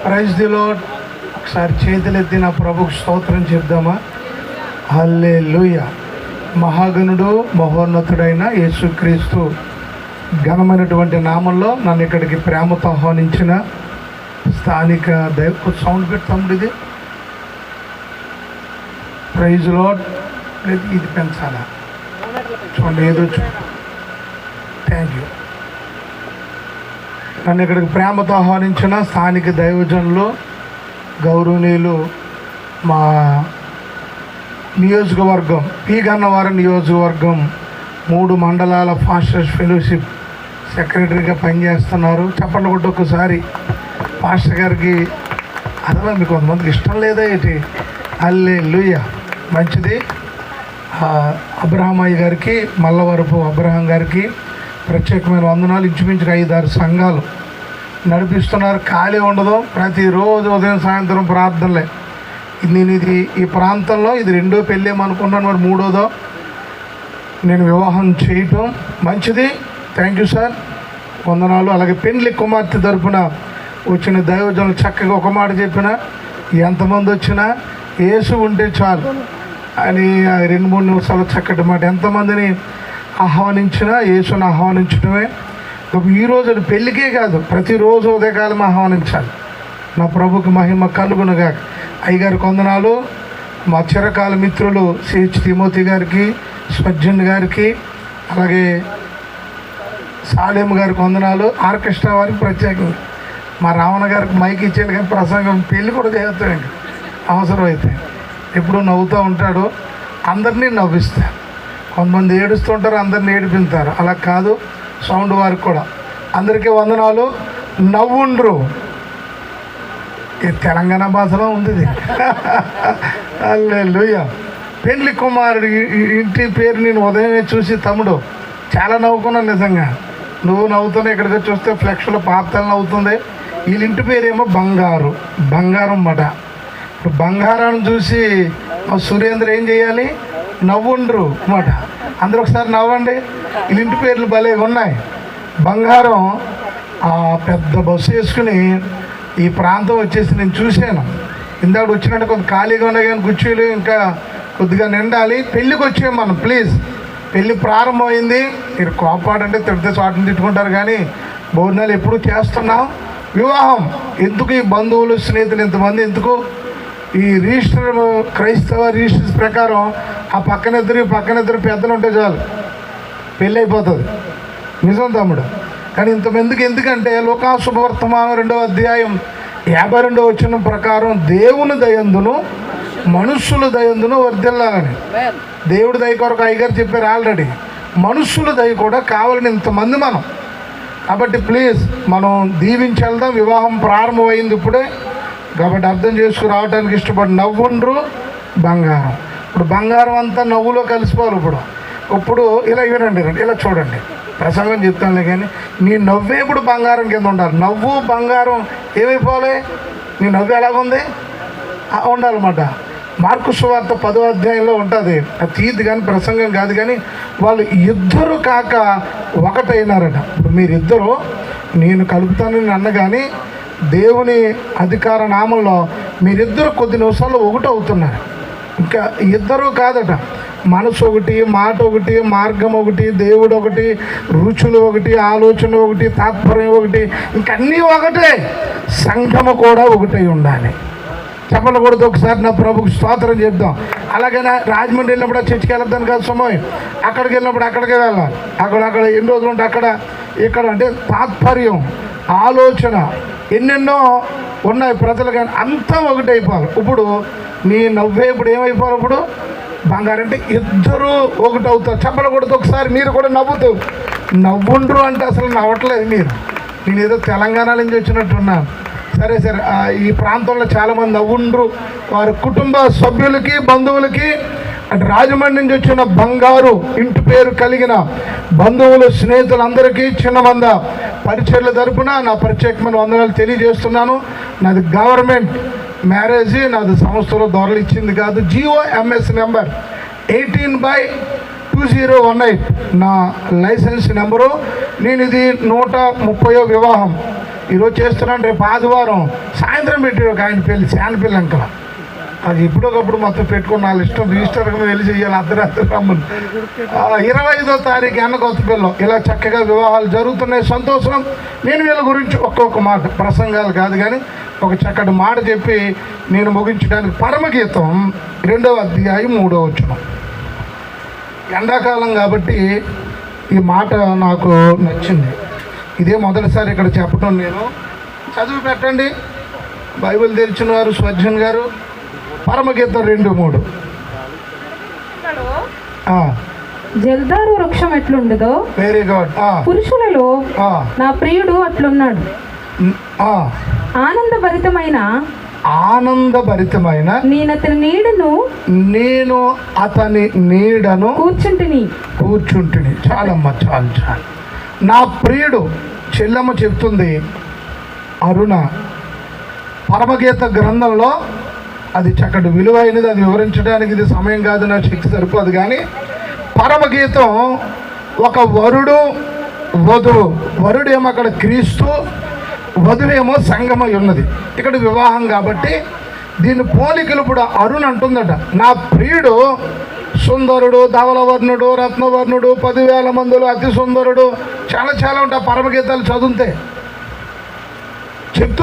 Praise the lord. ఒకసారి చేతులెత్తి నా ప్రభుకు స్తోత్రం చెప్దామా? హల్లెలూయా. మహాగణుడు మహోన్నతుడైన యేసుక్రీస్తు ఘనమైనటువంటి నామంలో నన్ను ఇక్కడికి ప్రేమతో ఆహ్వానించిన స్థానిక దైవ సౌండ్ పెట్టి తమ్ముడు ఇది ప్రైజ్ లార్డ్. ఇది పెంచాలా చూడండి, ఏదో థ్యాంక్ యూ. నన్ను ఇక్కడికి ప్రేమతో ఆహ్వానించిన స్థానిక దైవజనులు, గౌరవనీయులు, మా నియోజకవర్గం పి గన్నవరం నియోజకవర్గం 3 మండలాల ఫాస్టర్స్ ఫెలోషిప్ సెక్రటరీగా పనిచేస్తున్నారు. చెప్పండి కొట్టి ఒకసారి పాస్టర్ గారికి. అదలా మీకు కొంతమందికి ఇష్టం లేదా ఏంటి? హల్లెలూయా. మంచిది. అబ్రహామయ్య గారికి, మల్లవరపు అబ్రహాం గారికి ప్రత్యేకమైన వందనాలు. ఇంచుమించు 5-6 సంఘాలు నడిపిస్తున్నారు. ఖాళీ ఉండదు. ప్రతిరోజు ఉదయం సాయంత్రం ప్రార్థనలే. నేను ఈ ప్రాంతంలో ఇది 2వ పెళ్ళేమనుకున్నాను, మరి 3వదో నేను వివాహం చేయటం. మంచిది. థ్యాంక్ యూ సార్, వందనాలు. అలాగే పెండ్లి కుమార్తె తరపున వచ్చిన దైవజనులు చక్కగా ఒక మాట చెప్పిన, ఎంతమంది వచ్చినా యేసు ఉంటే చాలు అని 2-3 నిమిషాలు చక్కటి మాట. ఎంతమందిని ఆహ్వానించినా యేసుని ఆహ్వానించడమే. ఈరోజు పెళ్ళికే కాదు, ప్రతిరోజు ఉదయకాలం ఆహ్వానించాలి. నా ప్రభుకి మహిమ కలుగునుగా. అయ్యగారికి వందనాలు. మా చిరకాల మిత్రులు సిహెచ్ తిమోతి గారికి, స్పర్జన్ గారికి, అలాగే సాలేం గారికి వందనాలు. ఆర్కెస్ట్రా వారికి ప్రత్యేకంగా. మా రావణ గారికి మైక్ ఇచ్చేది కానీ ప్రసంగం పెళ్ళి కూడా చేస్తాడు ఇంకా అవసరమైతే. ఎప్పుడు నవ్వుతూ ఉంటాడు, అందరినీ నవ్విస్తాడు. కొంతమంది ఏడుస్తుంటారు, అందరిని ఏడిపిస్తారు. అలా కాదు, సౌండ్ వారికి కూడా అందరికీ వందనాలు. నవ్వుండ్రు. తెలంగాణ భాషలో ఉంది ఇది. హల్లెలూయా. పెండ్లి కుమారుడు ఇంటి పేరు నేను ఉదయమే చూసి తమ్ముడు చాలా నవ్వుకున్నాను. నిజంగా నువ్వు నవ్వుతున్నా. ఇక్కడికి చూస్తే ఫ్లెక్స్లో పాపతలు నవ్వుతుంది. వీళ్ళ ఇంటి పేరేమో బంగారు, బంగారం మాట. ఇప్పుడు బంగారాన్ని చూసి సురేంద్ర ఏం చేయాలి? నవ్వుండ్రు మాట. అందరూ ఒకసారి నవ్వండి. వీళ్ళ ఇంటి పేర్లు భలే ఉన్నాయి. బంగారం పెద్ద బస్సు వేసుకుని ఈ ప్రాంతం వచ్చేసి నేను చూశాను. ఇందాక వచ్చినట్టు కొంత ఖాళీగా ఉన్నాయి కానీ కుర్చీలు ఇంకా కొద్దిగా నిండాలి. పెళ్ళికి వచ్చాం మనం. ప్లీజ్, పెళ్ళి ప్రారంభమైంది. మీరు కోపాడంటే తిడితే చోటని తిట్టుకుంటారు కానీ భోజనాలు ఎప్పుడు చేస్తున్నాం. వివాహం ఎందుకు? ఈ బంధువులు స్నేహితులు ఇంతమంది ఎందుకు? ఈ రిజిస్టర్ క్రైస్తవ రిజిస్టర్స్ ప్రకారం ఆ పక్కనిద్దరు పెద్దలు ఉంటే చాలు, పెళ్ళి అయిపోతుంది. నిజం తమ్ముడు. కానీ ఇంతమందికి ఎందుకంటే లోకా శుభవర్తమానం 2వ అధ్యాయం 52వ వచనం ప్రకారం దేవుని దయందును మనుష్యుల దయందును వర్ధిల్లాలని. దేవుడి దయ కొరకు అయ్యగారు చెప్పారు ఆల్రెడీ. మనుష్యుల దయ కూడా కావాలని ఇంతమంది మనం కాబట్టి ప్లీజ్ మనం దీవించి వెళ్దాం. వివాహం ప్రారంభమైంది ఇప్పుడే, కాబట్టి అర్థం చేసుకుని రావడానికి ఇష్టపడి నవ్వుండ్రు బంగారం. ఇప్పుడు బంగారం అంతా నవ్వులో కలిసిపోవాలి. ఇప్పుడు ఇలా వినండి, ఇలా చూడండి, ప్రసంగం చెప్తానులే కానీ నీ నవ్వే ఇప్పుడు బంగారం కింద ఉండాలి. నవ్వు బంగారం ఏమైపోవాలి? నీ నవ్వు ఎలాగుంది ఉండాలన్నమాట. మార్కు సువార్త 10వ అధ్యాయంలో ఉంటుంది. అది తీది కానీ ప్రసంగం కాదు కానీ వాళ్ళు ఇద్దరు కాక ఒకటైనారట. ఇప్పుడు మీరిద్దరూ నేను కలుపుతానని అన్న కానీ దేవుని అధికార నామంలో మీరిద్దరు కొద్ది నిమిషాల్లో ఒకటి అవుతున్నారు. ఇంకా ఇద్దరు కాదట, మనసు ఒకటి, మాట ఒకటి, మార్గం ఒకటి, దేవుడు ఒకటి, రుచులు ఒకటి, ఆలోచన ఒకటి, తాత్పర్యం ఒకటి, ఇంకన్నీ ఒకటే. సంఘము కూడా ఒకటై ఉండాలి. చెప్పకూడదు. ఒకసారి నా ప్రభుకి స్తోత్రం చెప్దాం. అలాగే రాజమండ్రి వెళ్ళినప్పుడు చర్చికి వెళ్ళొద్దాను కాదు సమయం, అక్కడికి వెళ్ళినప్పుడు అక్కడికే వెళ్ళాలి. అక్కడ ఎన్ని రోజులు ఉంటే అక్కడ ఇక్కడ అంటే తాత్పర్యం, ఆలోచన ఎన్నెన్నో ఉన్నాయి ప్రజలు, కానీ అంతా ఒకటైపోవాలి. ఇప్పుడు నీ నవ్వే ఇప్పుడు ఏమైపోవాలి? ఇప్పుడు బంగారం అంటే ఇద్దరు ఒకటి అవుతారు. చెప్పకూడదు. ఒకసారి మీరు కూడా నవ్వుతూ నవ్వుండ్రు అంటే అసలు నవ్వట్లేదు మీరు. నేను ఏదో తెలంగాణ నుంచి వచ్చినట్టున్నాను. సరే ఈ ప్రాంతంలో చాలామంది నవ్వుండ్రు. వారి కుటుంబ సభ్యులకి, బంధువులకి, అటు రాజమండ్రి నుంచి వచ్చిన బంగారు ఇంటి పేరు కలిగిన బంధువులు, స్నేహితులందరికీ చిన్నమంద పరిచర్ల తరపున నా ప్రత్యేకమైన వందనాలు తెలియజేస్తున్నాను. నాది గవర్నమెంట్ మ్యారేజ్, నాది సంస్థలో దొరలు ఇచ్చింది కాదు. GOMS నెంబర్ 18/2018 నా లైసెన్స్ నెంబరు. నేను ఇది 130వ వివాహం ఈరోజు చేస్తున్నాను. రేపు ఆదివారం సాయంత్రం పెట్టి ఒక ఆయన పెళ్ళి, శానపిల్లి అంకల. అది ఇప్పుడొకప్పుడు మొత్తం పెట్టుకుని నా ఇష్టం రిజిస్టర్గా వెళ్ళి చేయాలి. అర్ధరాత్రి రమ్మని 25వ తారీఖు అన్న కొత్త పిల్లలు. ఇలా చక్కగా వివాహాలు జరుగుతున్నాయి, సంతోషం. నేను వీళ్ళ గురించి ఒక్కొక్క మాట, ప్రసంగాలు కాదు కానీ ఒక చక్కటి మాట చెప్పి నేను ముగించడానికి పరమగీతం 2వ అధ్యాయం 3వ వచనం. ఎండాకాలం కాబట్టి ఈ మాట నాకు నచ్చింది. ఇదే మొదటిసారి ఇక్కడ చెప్పటం. నేను చదువు పెట్టండి, బైబిల్ తెరిచిన వారు స్వజ్జన్ గారు. పరమగీతం 2:3. జల్దారు వృక్షం ఎట్లుండదో, వెరీ గుడ్. పురుషులలో నా ప్రియుడు అట్లున్నాడు. ఆనందభరితమైన నేను అతని నీడను కూర్చుంటిని. చాలమ్మా, చాలు. నా ప్రియుడు. చెల్లమ్మ చెప్తుంది, అరుణ పరమగీత గ్రంథంలో అది చక్కటి విలువైనది. అది వివరించడానికి ఇది సమయం కాదు, నా శక్తి సరిపోదు. కానీ పరమగీతం ఒక వరుడు, వధువు. వరుడేమో అక్కడ క్రీస్తు, వధువేమో సంగమై ఉన్నది. ఇక్కడ వివాహం కాబట్టి దీని పోలికలు ఇప్పుడు అరుణ అంటుందట, నా ప్రియుడు సుందరుడు, ధవలవర్ణుడు, రత్నవర్ణుడు, 10,000 మందులు, అతి సుందరుడు, చాలా ఉంటాయి పరమగీతాలు చదివితే. చెప్తూ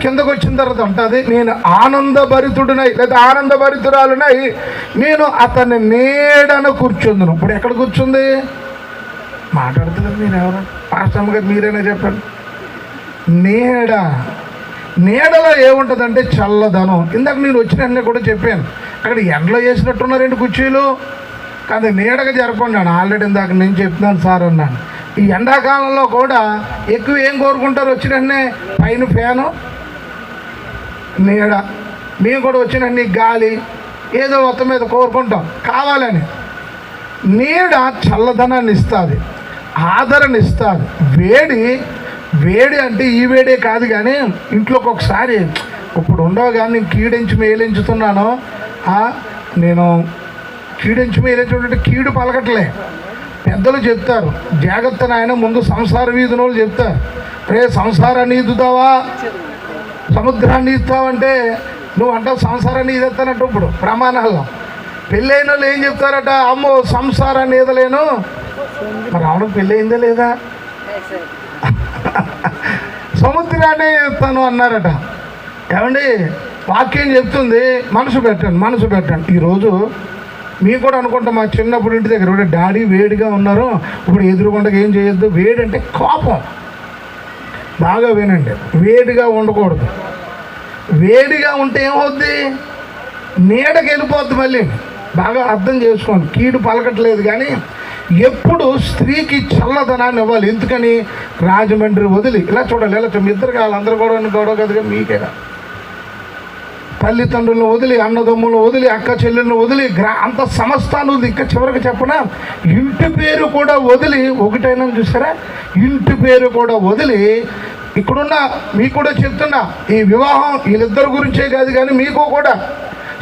కిందకు వచ్చిన తర్వాత ఉంటుంది, నేను ఆనందభరితుడినై లేదా ఆనందభరితురాలునై నేను అతని నీడను కూర్చుందును. ఇప్పుడు ఎక్కడ కూర్చుంది? మాట్లాడుతున్నారు మీరు ఎవరు? పాస్టమ్మ గారు మీరైనా చెప్పండి. నీడలో ఏముంటుందంటే చల్లదనం. ఇందాక నేను వచ్చిన కూడా చెప్పాను, అక్కడ ఎండలో వేసినట్టున్నారండి కుర్చీలు, కానీ నీడగా జరపండి అని ఆల్రెడీ ఇందాక నేను చెప్తున్నాను సార్ అన్నాను. ఈ ఎండాకాలంలో కూడా ఎక్కువ ఏం కోరుకుంటారు? వచ్చిన పైన ఫ్యాను, నీడ. మేము కూడా వచ్చిన గాలి, ఏదో మొత్తం మీద కోరుకుంటాం కావాలని. నీడ చల్లదనాన్ని ఇస్తుంది, ఆదరణ ఇస్తుంది. వేడి అంటే ఈ వేడే కాదు కానీ ఇంట్లోకి ఒకసారి ఇప్పుడు ఉండవు. కానీ నేను కీడించి మేలించుతున్నాను. నేను కీడించి మేలించుకుంటే కీడు పలకట్లే. పెద్దలు చెప్తారు, జాగ్రత్త నాయన, ముందు సంసార వీధునోళ్ళు చెప్తారు, రే సంసారాన్ని ఈదుతావా, సముద్రాన్ని ఈదుతావంటే నువ్వు అంటావు సంసారాన్ని ఈదెత్తానంట. ఇప్పుడు ప్రమాణాల్లో పెళ్ళైన వాళ్ళు ఏం చెప్తారట, అమ్మో సంసారాన్ని ఈదలేను. మరి అవును, పెళ్ళయిందా లేదా? సముద్రాన్ని తను అన్నారట. ఏమండి, వాక్యం చెప్తుంది మనసు పెట్టండి. ఈరోజు మీకు కూడా అనుకుంటాం, మా చిన్నప్పుడు ఇంటి దగ్గర డాడీ వేడిగా ఉన్నారు, ఇప్పుడు ఎదురుకుండగా ఏం చేయొద్దు. వేడి అంటే కోపం. బాగా వినండి, వేడిగా ఉండకూడదు. వేడిగా ఉంటే ఏమవుద్ది? నీడకి వెళ్ళిపోద్ది. మళ్ళీ బాగా అర్థం చేసుకోండి. కీడు పలకట్లేదు కానీ ఎప్పుడు స్త్రీకి చల్లదనాన్ని ఇవ్వాలి. ఎందుకని? రాజమండ్రి వదిలి ఇలా చూడాలి, ఇలా మీ ఇద్దరు కావాలి, అందరూ గొడవ కదగా మీకేగా. తల్లిదండ్రులను వదిలి, అన్నదమ్ములను వదిలి, అక్క చెల్లెలను వదిలి, అంత సమస్తాన్ని వదిలి, ఇంకా చివరికి చెప్పనా, ఇంటి పేరు కూడా వదిలి, ఒకటైనా చూసారా, ఇంటి పేరు కూడా వదిలి, ఇక్కడున్న మీకు కూడా చెప్తున్నా, ఈ వివాహం వీళ్ళిద్దరి గురించే కాదు కానీ మీకు కూడా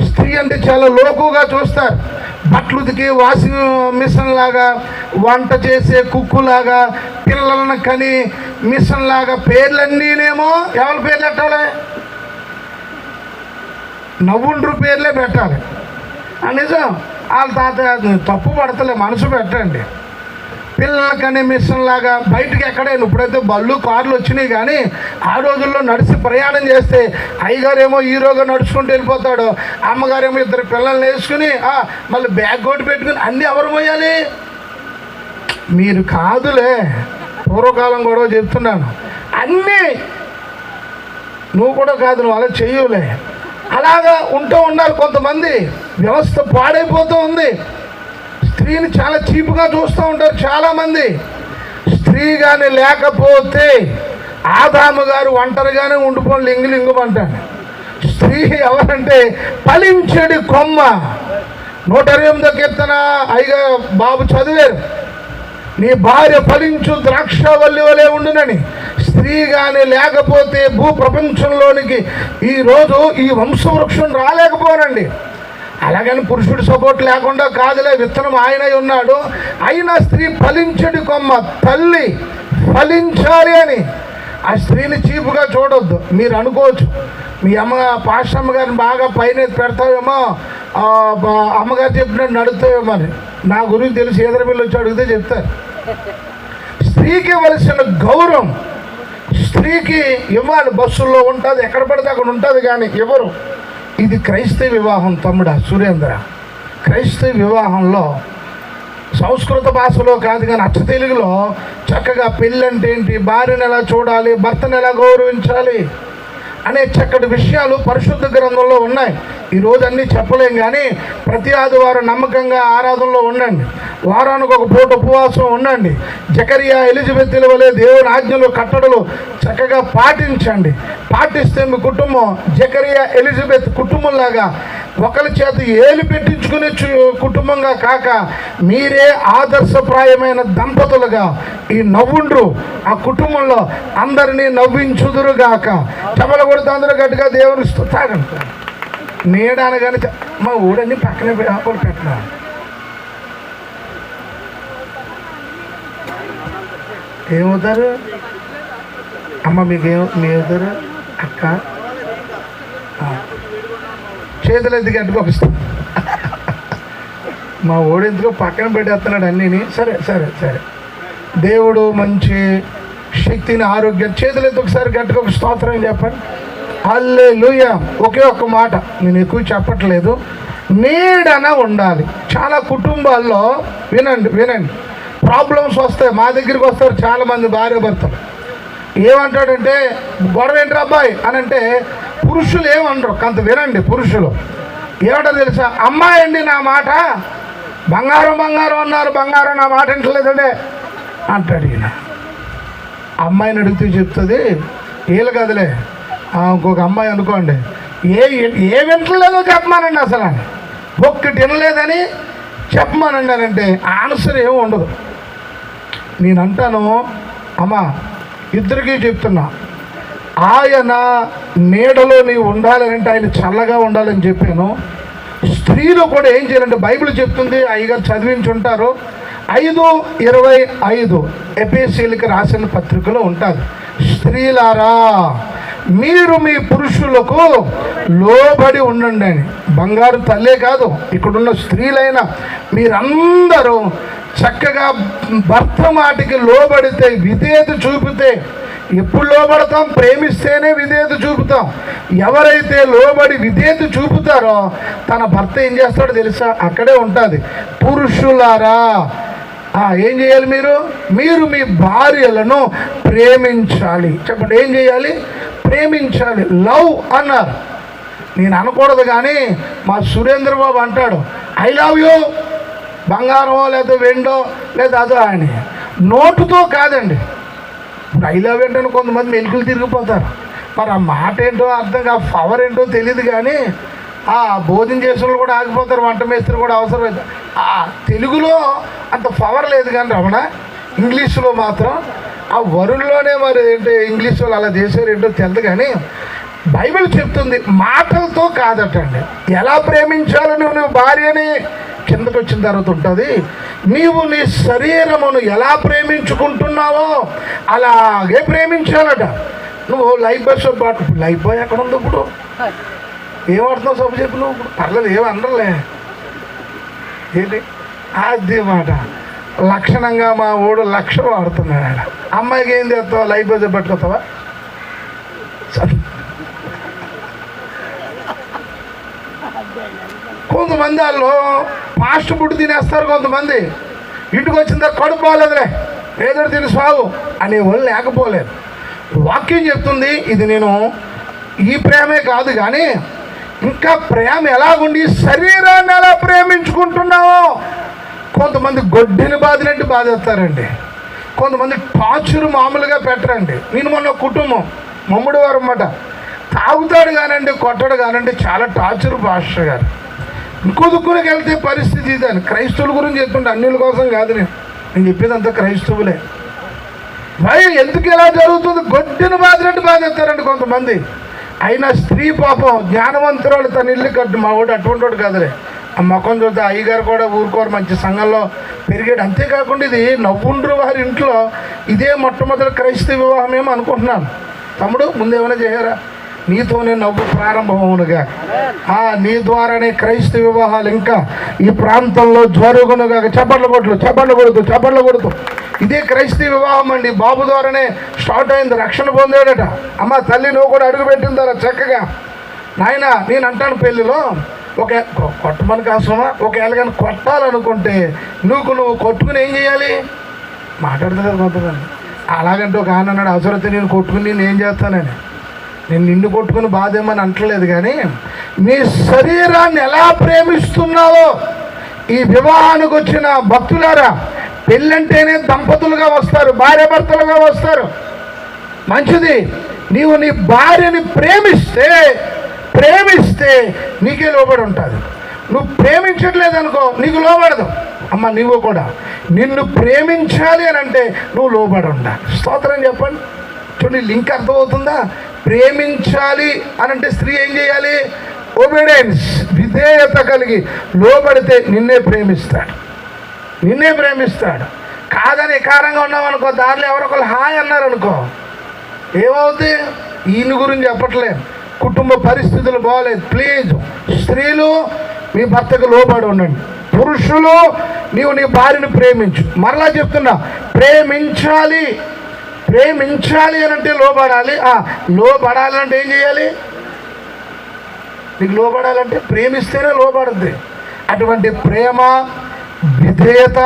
స్త్రీ అంటే చాలా లోకుగా చూస్తారు. బట్టలు ఉతికి వాషింగ్ మిషన్ లాగా, వంట చేసే కుక్కులాగా, పిల్లలను కని మిషన్ లాగా, పేర్లన్నీనేమో ఎవరి పేర్లు పెట్టాలి? నవ్వుండ్రు పేర్లే పెట్టాలి. నిజం, వాళ్ళ తాత తప్పు పడతలే, మనసు పెట్టండి. పిల్లలకనే మిషన్ లాగా బయటికి ఎక్కడైనా, ఇప్పుడైతే బళ్ళు కార్లు వచ్చినాయి కానీ ఆ రోజుల్లో నడిచి ప్రయాణం చేస్తే అయ్యగారేమో హీరోగా నడుచుకుంటూ వెళ్ళిపోతాడు, అమ్మగారేమో ఇద్దరు పిల్లల్ని వేసుకుని మళ్ళీ బ్యాగ్ కోట్ పెట్టుకుని అన్నీ ఎవరు పోయాలి? మీరు కాదులే, పూర్వకాలం గొడవ చెప్తున్నాను. అన్నీ నువ్వు కూడా కాదు, నువ్వు అలా చెయ్యవులే. అలాగా ఉన్నారు కొంతమంది. వ్యవస్థ పాడైపోతూ ఉంది. స్త్రీని చాలా చీపుగా చూస్తూ ఉంటారు చాలామంది. స్త్రీ కానీ లేకపోతే ఆదాము గారు ఒంటరిగానే ఉండిపోయి లింగులింగమంటాడు. స్త్రీ ఎవరంటే ఫలించడి కొమ్మ. 128వ కీర్తన అయ్యగా బాబు చదివారు, నీ భార్య ఫలించు ద్రాక్షవల్లి వలె ఉండునని. స్త్రీ కానీ లేకపోతే భూ ప్రపంచంలోనికి ఈరోజు ఈ వంశవృక్షం రాలేకపోనండి. అలాగని పురుషుడి సపోర్ట్ లేకుండా కాదులే, విత్తనం ఆయనై ఉన్నాడు. అయినా స్త్రీ ఫలించడి కొమ్మ, తల్లి ఫలించాలి అని. ఆ స్త్రీని చీపుగా చూడొద్దు. మీరు అనుకోవచ్చు, మీ పాస్టమ్మ గారిని బాగా పైన పెడతావేమో, అమ్మగారు చెప్పినట్టు నడుస్తావేమో అని. నా గురించి తెలిసి ఎదురుపిల్లి వచ్చి అడిగితే చెప్తారు. స్త్రీకి ఇవ్వాల్సిన గౌరవం స్త్రీకి ఇవ్వాలి. బస్సుల్లో ఉంటుంది, ఎక్కడ పడితే అక్కడ ఉంటుంది, కానీ ఎవరు? ఇది క్రైస్తవ వివాహం తమ్ముడా సురేంద్ర. క్రైస్తవ వివాహంలో సంస్కృత భాషలో కాదు కానీ అచ్చ తెలుగులో చక్కగా పెళ్ళంటే ఏంటి, భార్యను ఎలా చూడాలి, భర్తను ఎలా గౌరవించాలి అనే చక్కటి విషయాలు పరిశుద్ధ గ్రంథంలో ఉన్నాయి. ఈరోజు అన్నీ చెప్పలేం కానీ ప్రతి ఆదివారం నమ్మకంగా ఆరాధనలో ఉండండి. వారానికి ఒక పూట ఉపవాసం ఉండండి. జకరియా ఎలిజబెత్తుల వలె దేవుని ఆజ్ఞలు కట్టడలు చక్కగా పాటించండి. పాటిస్తే మీ కుటుంబం జకరియా ఎలిజబెత్ కుటుంబంలాగా ఒకరి చేత ఏలు పెట్టించుకునే కుటుంబంగా కాక మీరే ఆదర్శప్రాయమైన దంపతులుగా ఈ నవ్వుండ్రు ఆ కుటుంబంలో అందరినీ నవ్వించుదురుగాక. చెమల కొడుతూ అందరూ గట్టిగా దేవుని తాగండి. నీడనగానే మా ఊడన్నీ పక్కనే పెట్టినా. ఏమవుతారు అమ్మ? మీ అవుతారు అక్క, చేతులు ఎత్తి గట్టుకొస్తాం. మా ఊడు ఎందుకో పక్కన పెట్టేస్తున్నాడు అన్నీని. సరే సరే సరే, దేవుడు మంచి శక్తిని, ఆరోగ్యం. చేతులు ఎత్తి ఒకసారి గట్టుకొక స్తోత్రం చెప్పండి. హల్లెలూయా. ఒకే ఒక్క మాట, నేను ఎక్కువ చెప్పట్లేదు, నీడన ఉండాలి. చాలా కుటుంబాల్లో వినండి ప్రాబ్లమ్స్ వస్తాయి. మా దగ్గరికి వస్తారు చాలామంది భార్య భర్తలు. ఏమంటాడంటే, గొడవ ఏంటి అబ్బాయి అని అంటే పురుషులు ఏమనరు, కొంత వినండి. పురుషులు ఏమంటారు తెలుసా? అమ్మాయి అండి నా మాట బంగారం అన్నారు, బంగారం నా మాట వింటలేదండే అంటాడు ఈయన. అమ్మాయిని అడిగితే చెప్తుంది, వీళ్ళు కదలే ఇంకొక అమ్మాయి అనుకోండి, ఏ వింటలేదో చెప్పమానండి, అసలు ఒక్కటి వినలేదని చెప్పమానండి అని అంటే ఆన్సర్ ఏమి ఉండదు. నేను అంటాను, అమ్మా ఇద్దరికీ చెప్తున్నా, ఆయన నీడలో నీవు ఉండాలని అంటే ఆయన చల్లగా ఉండాలని చెప్పాను. స్త్రీలు కూడా ఏం చేయాలంటే బైబిల్ చెప్తుంది, అయ్యగారు చదివించి ఉంటారు, 5:25 ఎఫెసీయులకు రాసిన పత్రికలో ఉంటుంది. స్త్రీలారా మీరు మీ పురుషులకు లోబడి ఉండండి అని. బంగారు తల్లే కాదు, ఇక్కడున్న స్త్రీలైనా మీరందరూ చక్కగా భర్త మాటికి లోబడితే, విధేయత చూపితే. ఎప్పుడు లోబడతాం? ప్రేమిస్తేనే విధేయత చూపుతాం. ఎవరైతే లోబడి విధేయత చూపుతారో తన భర్త ఏం చేస్తాడో తెలుసా? అక్కడే ఉంటుంది. పురుషులారా ఏం చేయాలి? మీరు మీ భార్యలను ప్రేమించాలి. చెప్పండి, ఏం చేయాలి? ప్రేమించాలి. లవ్ అన్నారు. నేను అనకూడదు కానీ మా సురేంద్ర బాబు అంటాడు, ఐ లవ్ యూ బంగారమో లేదా వెండో లేదా అదో అని. నోటుతో కాదండి. ఇప్పుడు ఐ లవ్ ఏంటని కొంతమంది మెలికలు తిరిగిపోతారు. మరి ఆ మాట ఏంటో అర్థం కాదు, పవర్ ఏంటో తెలియదు. కానీ భోజనం చేసిన వాళ్ళు కూడా ఆగిపోతారు, వంట మేస్త్రి కూడా అవసరం లేదు. తెలుగులో అంత పవర్ లేదు కానీ రమణ, ఇంగ్లీష్లో మాత్రం ఆ వరుణ్లోనే మరి ఏంటో ఇంగ్లీష్ వాళ్ళు అలా చేశారు ఏంటో తెలియదు. కానీ బైబిల్ చెప్తుంది మాటలతో కాదటండి. ఎలా ప్రేమించాలో నువ్వు భార్యని కిందకు వచ్చిన తర్వాత ఉంటుంది. నీవు నీ శరీరమును ఎలా ప్రేమించుకుంటున్నావో అలాగే ప్రేమించాలట. నువ్వు లైఫ్ బాయ్ సోప్ వాడు, లైఫ్ బాయ్ ఎక్కడ ఉంది ఇప్పుడు? ఏం వాడుతున్నావు సబ్బు చెప్పు నువ్వు? ఇప్పుడు పర్లేదు, ఏమి అనలే ఏంటి అది మాట. లక్షణంగా మా ఓడు లక్షలు వాడుతున్నాడు ఆయన. అమ్మాయికి ఏం చేస్తావా? లైఫ్ బాయ్ సోప్ పట్టుకొస్తావా? కొంతమంది వాళ్ళు ఫాస్ట్ ఫుడ్ తినేస్తారు. కొంతమంది ఇంటికి వచ్చిన కడుపు బాగాలేదులే ఏదో తిని సాగు అనే వాళ్ళు లేకపోలేదు. వాక్యం చెప్తుంది ఇది. నేను ఈ ప్రేమే కాదు కానీ ఇంకా ప్రేమ ఎలాగుండి శరీరాన్ని ఎలా ప్రేమించుకుంటున్నావో. కొంతమంది గొడ్డెని బాధినట్టు బాధేస్తారండి. కొంతమంది టార్చర్ మామూలుగా పెట్టరండి. నేను మొన్న కుటుంబం మమ్ముడు వారు అన్నమాట, తాగుతాడు కానండి, కొట్టడు కానండి, చాలా టార్చర్ పాస్టర్ గారు. ఇంకొదుక్కునికి వెళ్తే పరిస్థితి ఇదని. క్రైస్తవుల గురించి చెప్తుంటే అన్నిల కోసం కాదు, నేను చెప్పేది అంతా క్రైస్తవులే. భయ ఎందుకు ఇలా జరుగుతుంది? గొడ్డెను బాధినట్టు బాధేస్తారండి కొంతమంది. అయినా స్త్రీ పాపం జ్ఞానవంతురాలు తన ఇల్లు కట్టు. మా వాడు అటువంటి వాడు కాదులే. ఆ మొఖం చూస్తే అయ్యగారు కూడా ఊరుకోరు, మంచి సంఘంలో పెరిగాడు. అంతేకాకుండా ఇది నవ్వుండ్రు వారి ఇంట్లో ఇదే మొట్టమొదటి క్రైస్తవ వివాహం ఏమో అనుకుంటున్నాను. తమ్ముడు ముందేమైనా చేయారా? నీతోనే నవ్వు ప్రారంభమవునుగా. నీ ద్వారానే క్రైస్తవ వివాహాలు ఇంకా ఈ ప్రాంతంలో జరుగునుగా. చప్పట్లు కొడుతూ ఇదే క్రైస్తవ వివాహం అండి. బాబు ద్వారానే స్టార్ట్ అయింది, రక్షణ పొందాడట. అమ్మ తల్లి నువ్వు కూడా అడుగు పెట్టిందారా చక్కగా. నాయన నేను అంటాను పెళ్ళిలో ఒక కొట్టమని కాసమా ఒకవేళ కానీ కొట్టాలనుకుంటే నువ్వు కొట్టుకుని ఏం చేయాలి? మాట్లాడుతుంది కొంతమంది. అలాగంటే ఒక ఆయన అన్నాడు, అవసరమైతే నేను కొట్టుకుని నేను ఏం చేస్తానని. నేను నిన్ను కొట్టుకుని బాధేమని అంటలేదు కానీ నీ శరీరాన్ని ఎలా ప్రేమిస్తున్నావో. ఈ వివాహానికి వచ్చిన భక్తులారా, పెళ్ళంటేనే దంపతులుగా వస్తారు, భార్యాభర్తలుగా వస్తారు. మంచిది. నీవు నీ భార్యని ప్రేమిస్తే నీకే లోబడి ఉంటుంది. నువ్వు ప్రేమించట్లేదు అనుకో, నీకు లోబడదు. అమ్మ నువ్వు కూడా నిన్ను ప్రేమించాలి అని అంటే నువ్వు లోబడి ఉండాలి. స్తోత్రం చెప్పండి. చూడండి లింక్ అర్థమవుతుందా? ప్రేమించాలి అని అంటే స్త్రీ ఏం చేయాలి? ఒబీడియన్స్, విధేయత కలిగి లోబడితే నిన్నే ప్రేమిస్తాడు. కాదని ఎకారంగా ఉన్నామనుకో, దారిలో ఎవరొకరు హాయ్ అన్నారనుకో ఏమవుతుంది? ఈయన గురించి చెప్పట్లేదు, కుటుంబ పరిస్థితులు బాగోలేదు. ప్లీజ్ స్త్రీలు మీ భర్తకు లోబడి ఉండండి. పురుషులు నీవు నీ భార్యను ప్రేమించు. మరలా చెప్తున్నా, ప్రేమించాలి అని అంటే లోబడాలి. లోబడాలంటే ఏం చేయాలి? నీకు లోబడాలంటే ప్రేమిస్తేనే లోబడుద్ది. అటువంటి ప్రేమ విధేయత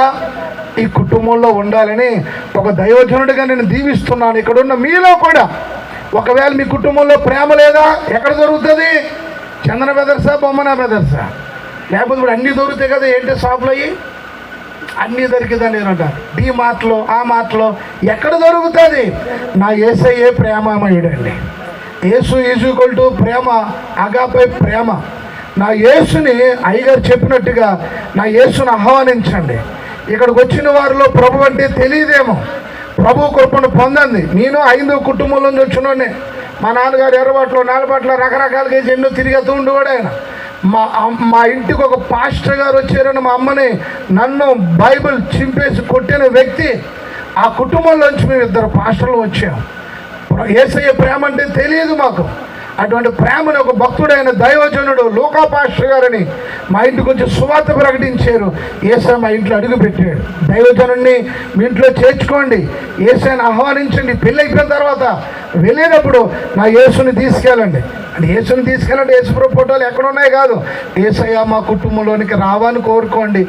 ఈ కుటుంబంలో ఉండాలని ఒక దైవజనుడిగా నేను దీవిస్తున్నాను. ఇక్కడున్న మీలో కూడా ఒకవేళ మీ కుటుంబంలో ప్రేమ లేదా, ఎక్కడ దొరుకుతుంది? చందన బెదర్సా, బొమ్మన బెదర్సా? లేకపోతే ఇప్పుడు అన్నీ దొరుకుతాయి కదా, ఏంటి షాపులో అయ్యి అన్నీ దొరికిందని అంటారు. ఈ మాటలో ఆ మాటలో ఎక్కడ దొరుకుతుంది? నా యేసయ్యే ప్రేమమయుడండి. యేసు ఈజ్ టు ప్రేమ, అగాపే ప్రేమ. నా యేసుని అయ్యగారు చెప్పినట్టుగా నా యేసుని ఆహ్వానించండి. ఇక్కడికి వచ్చిన వారిలో ప్రభు అంటే తెలియదేమో, ప్రభు కృపను పొందండి. నేను 5 కుటుంబంలో నుంచి వచ్చినోనే. మా నాన్నగారు ఎర్రబాట్లో నాలుబాట్లో రకరకాలుగా ఎన్నో తిరిగేస్తూ ఉండేవాడు ఆయన. మా ఇంటికి ఒక పాస్టర్ గారు వచ్చారని మా అమ్మని నన్ను బైబిల్ చింపేసి కొట్టిన వ్యక్తి. ఆ కుటుంబంలోంచి మేము 2 పాస్టర్లు వచ్చాము. యేసయ్య ప్రేమ అంటే తెలియదు మాకు. అటువంటి ప్రేమను ఒక భక్తుడైన దైవజనుడు లూకా పాస్టర్ గారని మా ఇంటికి వచ్చి సువార్త ప్రకటించారు. యేసయ్య మా ఇంట్లో అడుగు పెట్టాడు. దైవజనుడిని మీ ఇంట్లో చేర్చుకోండి, యేసయ్యని ఆహ్వానించండి. పెళ్ళి అయిపోయిన తర్వాత వెళ్ళేటప్పుడు నా యేసుని తీసుకెళ్ళండి. అంటే యేసుని తీసుకెళ్ళండి, యేసుప్రభు ఫోటోలు ఎక్కడ ఉన్నాయి కాదు. యేసయ్య మా కుటుంబంలోనికి రావాలని కోరుకోండి.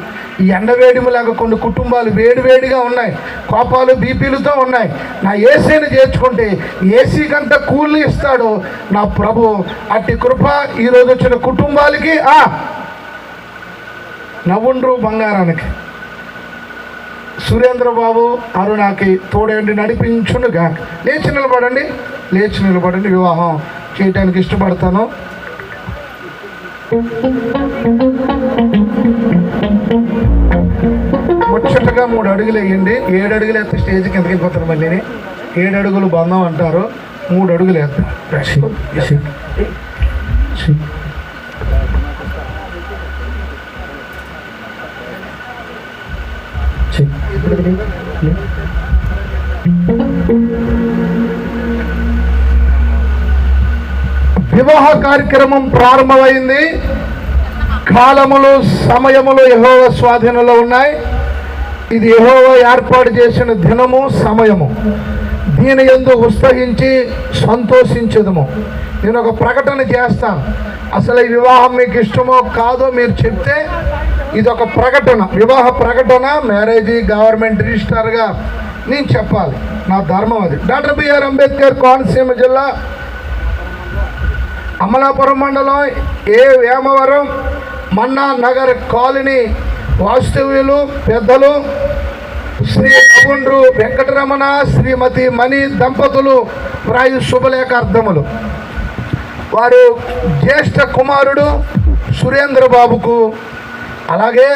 ఈ ఎండవేడిలాగా కొన్ని కుటుంబాలు వేడివేడిగా ఉన్నాయి, కోపాలు బీపీలతో ఉన్నాయి. నా యేసయ్యని చేర్చుకుంటే ఏసీ కంటే కూల్ని ఇస్తాడు నా ప్రభు. అట్టి కృప ఈరోజు వచ్చిన కుటుంబాలకి నవ్వుండ్రు బంగారానికి సురేంద్రబాబు అరుణాకి తోడేంటి నడిపించునుగా. లేచి నిలబడండి, వివాహం చేయడానికి ఇష్టపడతాను. ముచ్చటగా 3 అడుగులు వేయండి. 7 అడుగులు వేస్తే స్టేజ్ కిందకి వెళ్ళిపోతారు. మళ్ళీ 7 అడుగులు బంధం అంటారు. 3 అడుగులు వేద్దాం. వివాహ కార్యక్రమం ప్రారంభమైంది. కాలములు సమయములు యెహోవా స్వాధీనంలో ఉన్నాయి. ఇది యెహోవా ఏర్పాటు చేసిన దినము సమయము. దీని యందు ఉత్సహించి సంతోషించదము. నేను ఒక ప్రకటన చేస్తాను. అసలు ఈ వివాహం మీకు ఇష్టమో కాదో మీరు చెప్తే ఇది ఒక ప్రకటన, వివాహ ప్రకటన, మ్యారేజీ గవర్నమెంట్ రిజిస్టర్గా నేను చెప్పాలి. నా ధర్మం అది. డాక్టర్ బిఆర్ అంబేద్కర్ కోనసీమ జిల్లా అమలాపురం మండలం వేమవరం మన్నా నగర్ కాలనీ వాస్తవ్యులు పెద్దలు శ్రీ నవ్వుండ్రు వెంకటరమణ శ్రీమతి మణి దంపతులు ప్రాయు శుభలేఖ అర్థములు. వారు జ్యేష్ఠ కుమారుడు సురేంద్రబాబుకు, అలాగే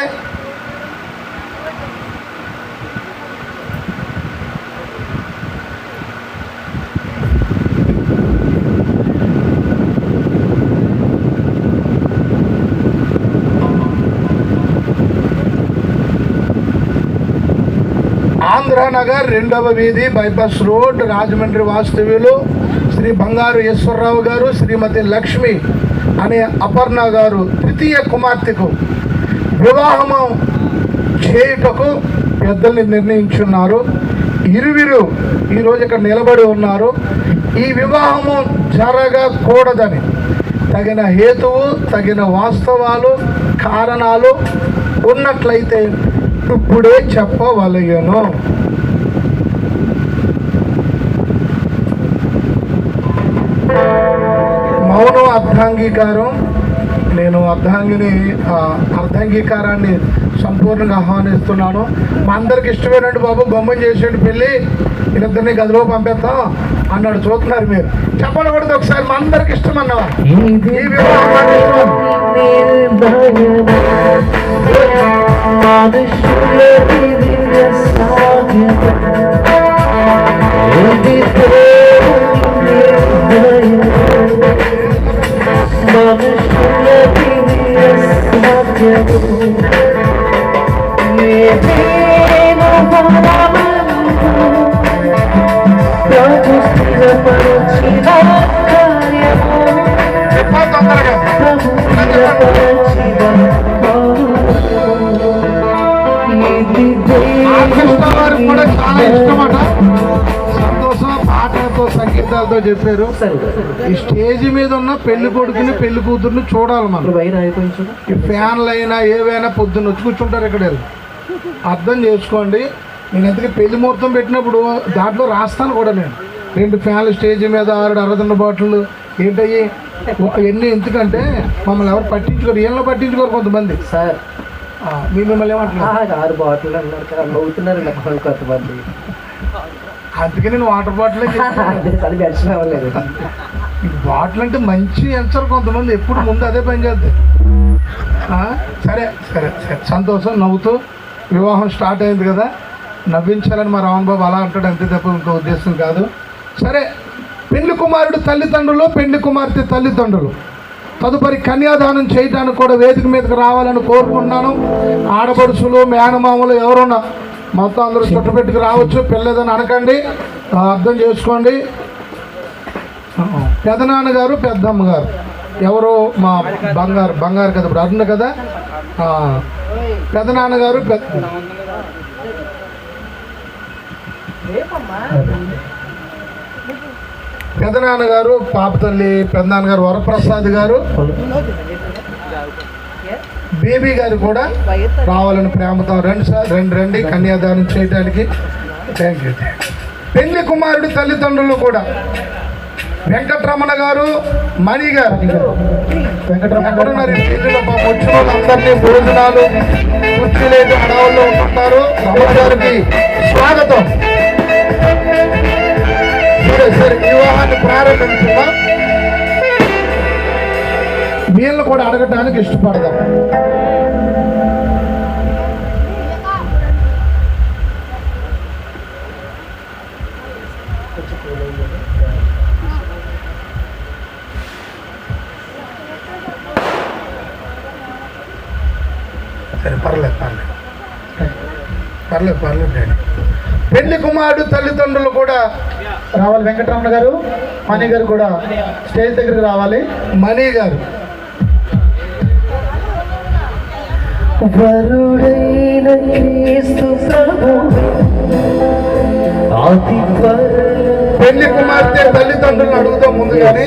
ఆంధ్రానగర్ 2వ వీధి బైపాస్ రోడ్ రాజమండ్రి వాస్తవ్యులు శ్రీ బంగారు ఈశ్వరరావు గారు శ్రీమతి లక్ష్మి అనే అపర్ణ గారు తృతీయ కుమార్తెకు వివాహము చేయుటకు పెద్దల్ని నిర్ణయించున్నారు. ఇరువురు ఈరోజు ఇక్కడ నిలబడి ఉన్నారు. ఈ వివాహము జరగకూడదని తగిన హేతువు, తగిన వాస్తవాలు, కారణాలు ఉన్నట్లయితే ఇప్పుడే చెప్పవలయను. మౌనం అర్ధాంగీకారం. నేను అర్ధాంగీకారాన్ని సంపూర్ణంగా ఆహ్వానిస్తున్నాను. మా అందరికి ఇష్టమేనండి బాబు, బొమ్మ చేసేయండి, పెళ్ళి వీళ్ళిద్దరిని గదిలో పంపిస్తాం అన్నాడు. చూస్తున్నారు మీరు, చెప్పకూడదు ఒకసారి. మా అందరికి ఇష్టం అన్నవా ఈ వివాహం? కూడా చాలా ఇష్టమట. సంతోషం పాటలతో సంగీతాలతో చెప్పారు. ఈ స్టేజ్ మీద ఉన్న పెళ్లి కొడుకుని పెళ్లి కూతుర్ని చూడాలి మనం. ఈ ఫ్యాన్లు అయినా ఏవైనా పొద్దున్న వచ్చి కూర్చుంటారు ఇక్కడ. అర్థం చేసుకోండి. నేను ఎందుకు పెళ్లి ముహూర్తం పెట్టినప్పుడు దాంట్లో రాస్తాను కూడా. నేను 2 ఫ్యాన్లు స్టేజ్ మీద 6 అరదన్న బాటిళ్ళు ఏంటయ్యి ఎన్ని. ఎందుకంటే మమ్మల్ని ఎవరు పట్టించుకోరు, ఏళ్ళలో పట్టించుకోరు కొంతమంది. సార్ మిమ్మల్ని ఏమంటున్నారు? 6 బాటిల్ అవుతున్నారు కొంతమంది. అందుకే నేను వాటర్ బాటిల్ అవ్వలేదు. బాటిల్ అంటే మంచి ఎంచరు కొంతమంది, ఎప్పుడు ముందు అదే పని చేద్దాం. సరే సరే సరే, సంతోషం. నవ్వుతూ వివాహం స్టార్ట్ అయింది కదా, నవ్వించాలని మా రావణ్ బాబు అలా అంటాడు, అంతే తప్ప ఇంకో ఉద్దేశం కాదు. సరే, పెళ్లి కుమారుడు తల్లిదండ్రులు, పెళ్లి కుమార్తె తల్లిదండ్రులు తదుపరి కన్యాదానం చేయడానికి కూడా వేదిక మీదకి రావాలని కోరుకుంటున్నాను. ఆడపడుచులు, మేనమామలు ఎవరున్నా మొత్తం అందరూ చుట్టుపెట్టుకు రావచ్చు. పిల్లదని అనకండి, అర్థం చేసుకోండి. పెదనాన్నగారు, పెద్దమ్మ గారు ఎవరు? మా బంగారు కదా, ఇప్పుడు అరుణ కదా. పెదనాన్నగారు, పెదనాన్నగారు పాప తల్లి పెదనాన్నగారు వరప్రసాద్ గారు, బేబీ గారు కూడా రావాలని ప్రేమతో రండి సార్, రండి కన్యాదానం చేయడానికి. Thank you. పెళ్లి కుమారుడు తల్లిదండ్రులు కూడా వెంకటరమణ గారు, మణి గారు. వెంకటరమణ గారు ఎక్కడున్నారు ఈ పెళ్లిలో? పాపం వచ్చిన వాళ్ళందరినీ భోజనాలు కుర్చీలేసి అడవుల్లో ఉంటున్నారు. రమణ గారికి స్వాగతం. సరే వివాహాన్ని ప్రారంభించుగా వీళ్ళు కూడా అడగటానికి ఇష్టపడదాం. సరే పర్లేదు డాడీ. పెళ్లి కుమారుడు తల్లిదండ్రులు కూడా రావాలి. వెంకటరమణ గారు, మణి గారు కూడా స్టేజ్ దగ్గరికి రావాలి. మణి గారు, వరుడైన క్రీస్తు ప్రభు అతి త్వరలో పెళ్లి కుమార్తె తల్లిదండ్రులను అడుగుతాం ముందుగానే.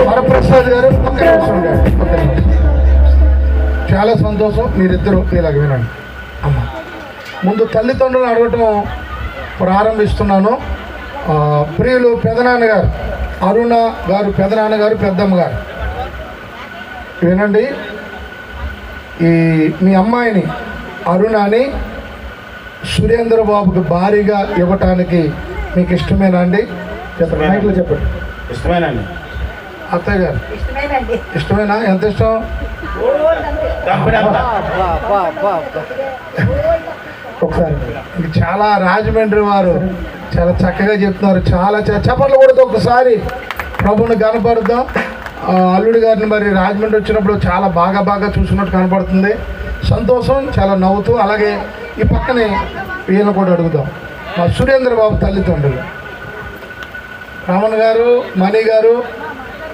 వరప్రసాద్ గారు ఒక్క నిమిషం డాడీ, ఒక్క నిమిషం. చాలా సంతోషం, మీరిద్దరూ ఇలాగ వినండి. అమ్మ ముందు తల్లిదండ్రులను అడగటం ప్రారంభిస్తున్నాను. ప్రియులు పెదనాన్నగారు అరుణ గారు, పెదనాన్నగారు, పెద్దమ్మ గారు వినండి. ఈ మీ అమ్మాయిని అరుణని సురేంద్ర బాబుకి భారీగా ఇవ్వటానికి మీకు ఇష్టమేనా అండి? చెప్పండి, మైక్లో చెప్పండి. ఇష్టమేనండి. అత్తయ్య గారు ఇష్టమేనా? ఎంత ఇష్టం? ఒకసారి ఇది చాలా రాజమండ్రి వారు చాలా చక్కగా చెప్తున్నారు. చాలా చప్పట్లు కొడుతూ ఒకసారి ప్రభుని కనపడుతాం. అల్లుడి గారిని మరి రాజమండ్రి వచ్చినప్పుడు చాలా బాగా చూసినట్టు కనపడుతుంది. సంతోషం, చాలా నవ్వుతూ. అలాగే ఈ పక్కనే వీళ్ళని కూడా అడుగుదాం. మా సురేంద్ర బాబు తల్లిదండ్రులు రమణ గారు, మణి గారు,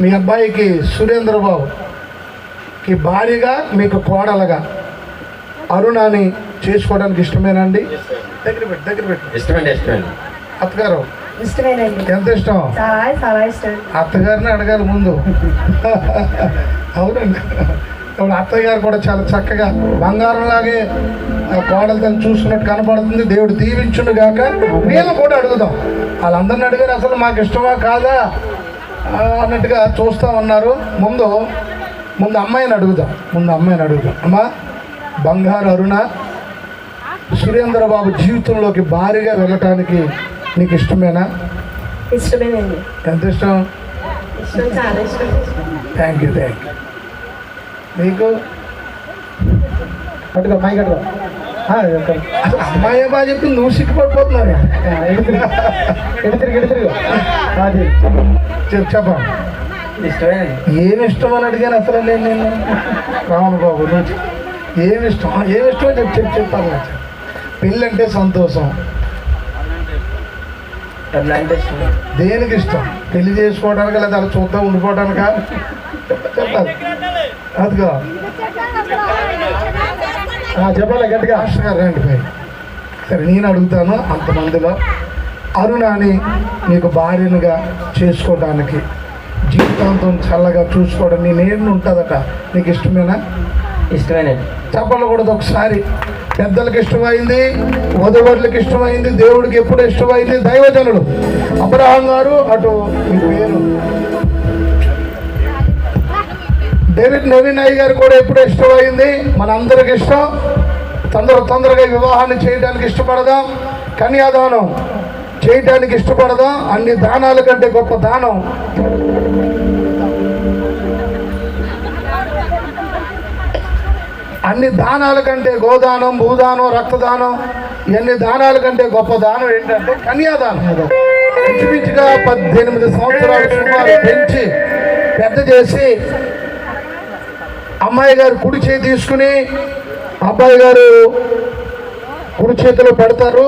మీ అబ్బాయికి సురేంద్ర బాబుకి భారీగా మీకు కోడలుగా అరుణాని చేసుకోవడానికి ఇష్టమేనండి? దగ్గర పెట్టి ఇష్టమండి. అత్తగారు ఇష్టమేనండి. ఎంత ఇష్టం? చాలా ఇష్టం. అత్తగారిని అడగాలి ముందు. అవునండి. ఇప్పుడు అత్తయ్య గారు కూడా చాలా చక్కగా బంగారంలాగే కోడలు తను చూసుకున్నట్టు కనపడుతుంది. దేవుడు దీవించును గాక. వీళ్ళు కూడా అడుగుదాం. వాళ్ళందరిని అడిగారు అసలు మాకు ఇష్టమా కాదా అన్నట్టుగా చూస్తూ ఉన్నారు. ముందు అమ్మాయిని అడుగుదాం. అమ్మా, బంగారు అరుణ సురేంద్ర బాబు జీవితంలోకి భారీగా వెళ్ళటానికి నీకు ఇష్టమేనా? ఇష్టమేనండి. ఎంత ఇష్టం? చాలా ఇష్టం. Thank you. మీకు పట్టుకో మైక్ అడుగు. అమ్మాయి బాగా చెప్పి నువ్వు సిగ్గుపడిపోతున్నావు. ఎడితిరిగి అది చెప్పండి. ఏమి ఇష్టం అని అడిగాను అసలు నేను. రావణ బాబు నువ్వు ఏమి ఇష్టమో చెప్పాలి. పెళ్ళి అంటే సంతోషం. దేనికి ఇష్టం? పెళ్లి చేసుకోవడానికి లేదా అలా చూద్దాం ఉండిపోవడానికా? చెప్పాలి. అదిగా చెప్పాలి గట్టిగా. మాస్టర్ గారు రండి పై. సరే నేను అడుగుతాను. అంతమందిలో అరుణాని నీకు భార్యనుగా చేసుకోవడానికి, జీవితాంతం చల్లగా చూసుకోవడం నీ నేను ఉంటుందట. నీకు ఇష్టమేనా? ఇష్టమేనండి. చెప్పలు కూడా ఒకసారి. పెద్దలకు ఇష్టమైంది, వధువరులకు ఇష్టమైంది, దేవుడికి ఎప్పుడు ఇష్టమైంది. దైవజనుడు అబ్రహాం గారు, అటు మీ పేరు డేవిడ్ నవీన్ అయ్య గారు కూడా ఎప్పుడు ఇష్టమైంది. మనందరికి ఇష్టం. తొందరగా వివాహాన్ని చేయడానికి ఇష్టపడదాం. కన్యాదానం చేయడానికి ఇష్టపడదాం. అన్ని దానాల కంటే గొప్ప దానం అన్ని దానాల కంటే గోదానం, భూదానం, రక్తదానం, ఇవన్నీ దానాల కంటే గొప్ప దానం ఏంటంటే కన్యాదానం. ఇంచుమించుగా 18 సంవత్సరాలు సుమారు పెంచి పెద్ద చేసి అమ్మాయి గారు కుడి చేయి తీసుకుని అబ్బాయి గారు కుడి చేతిలో పెడతారు.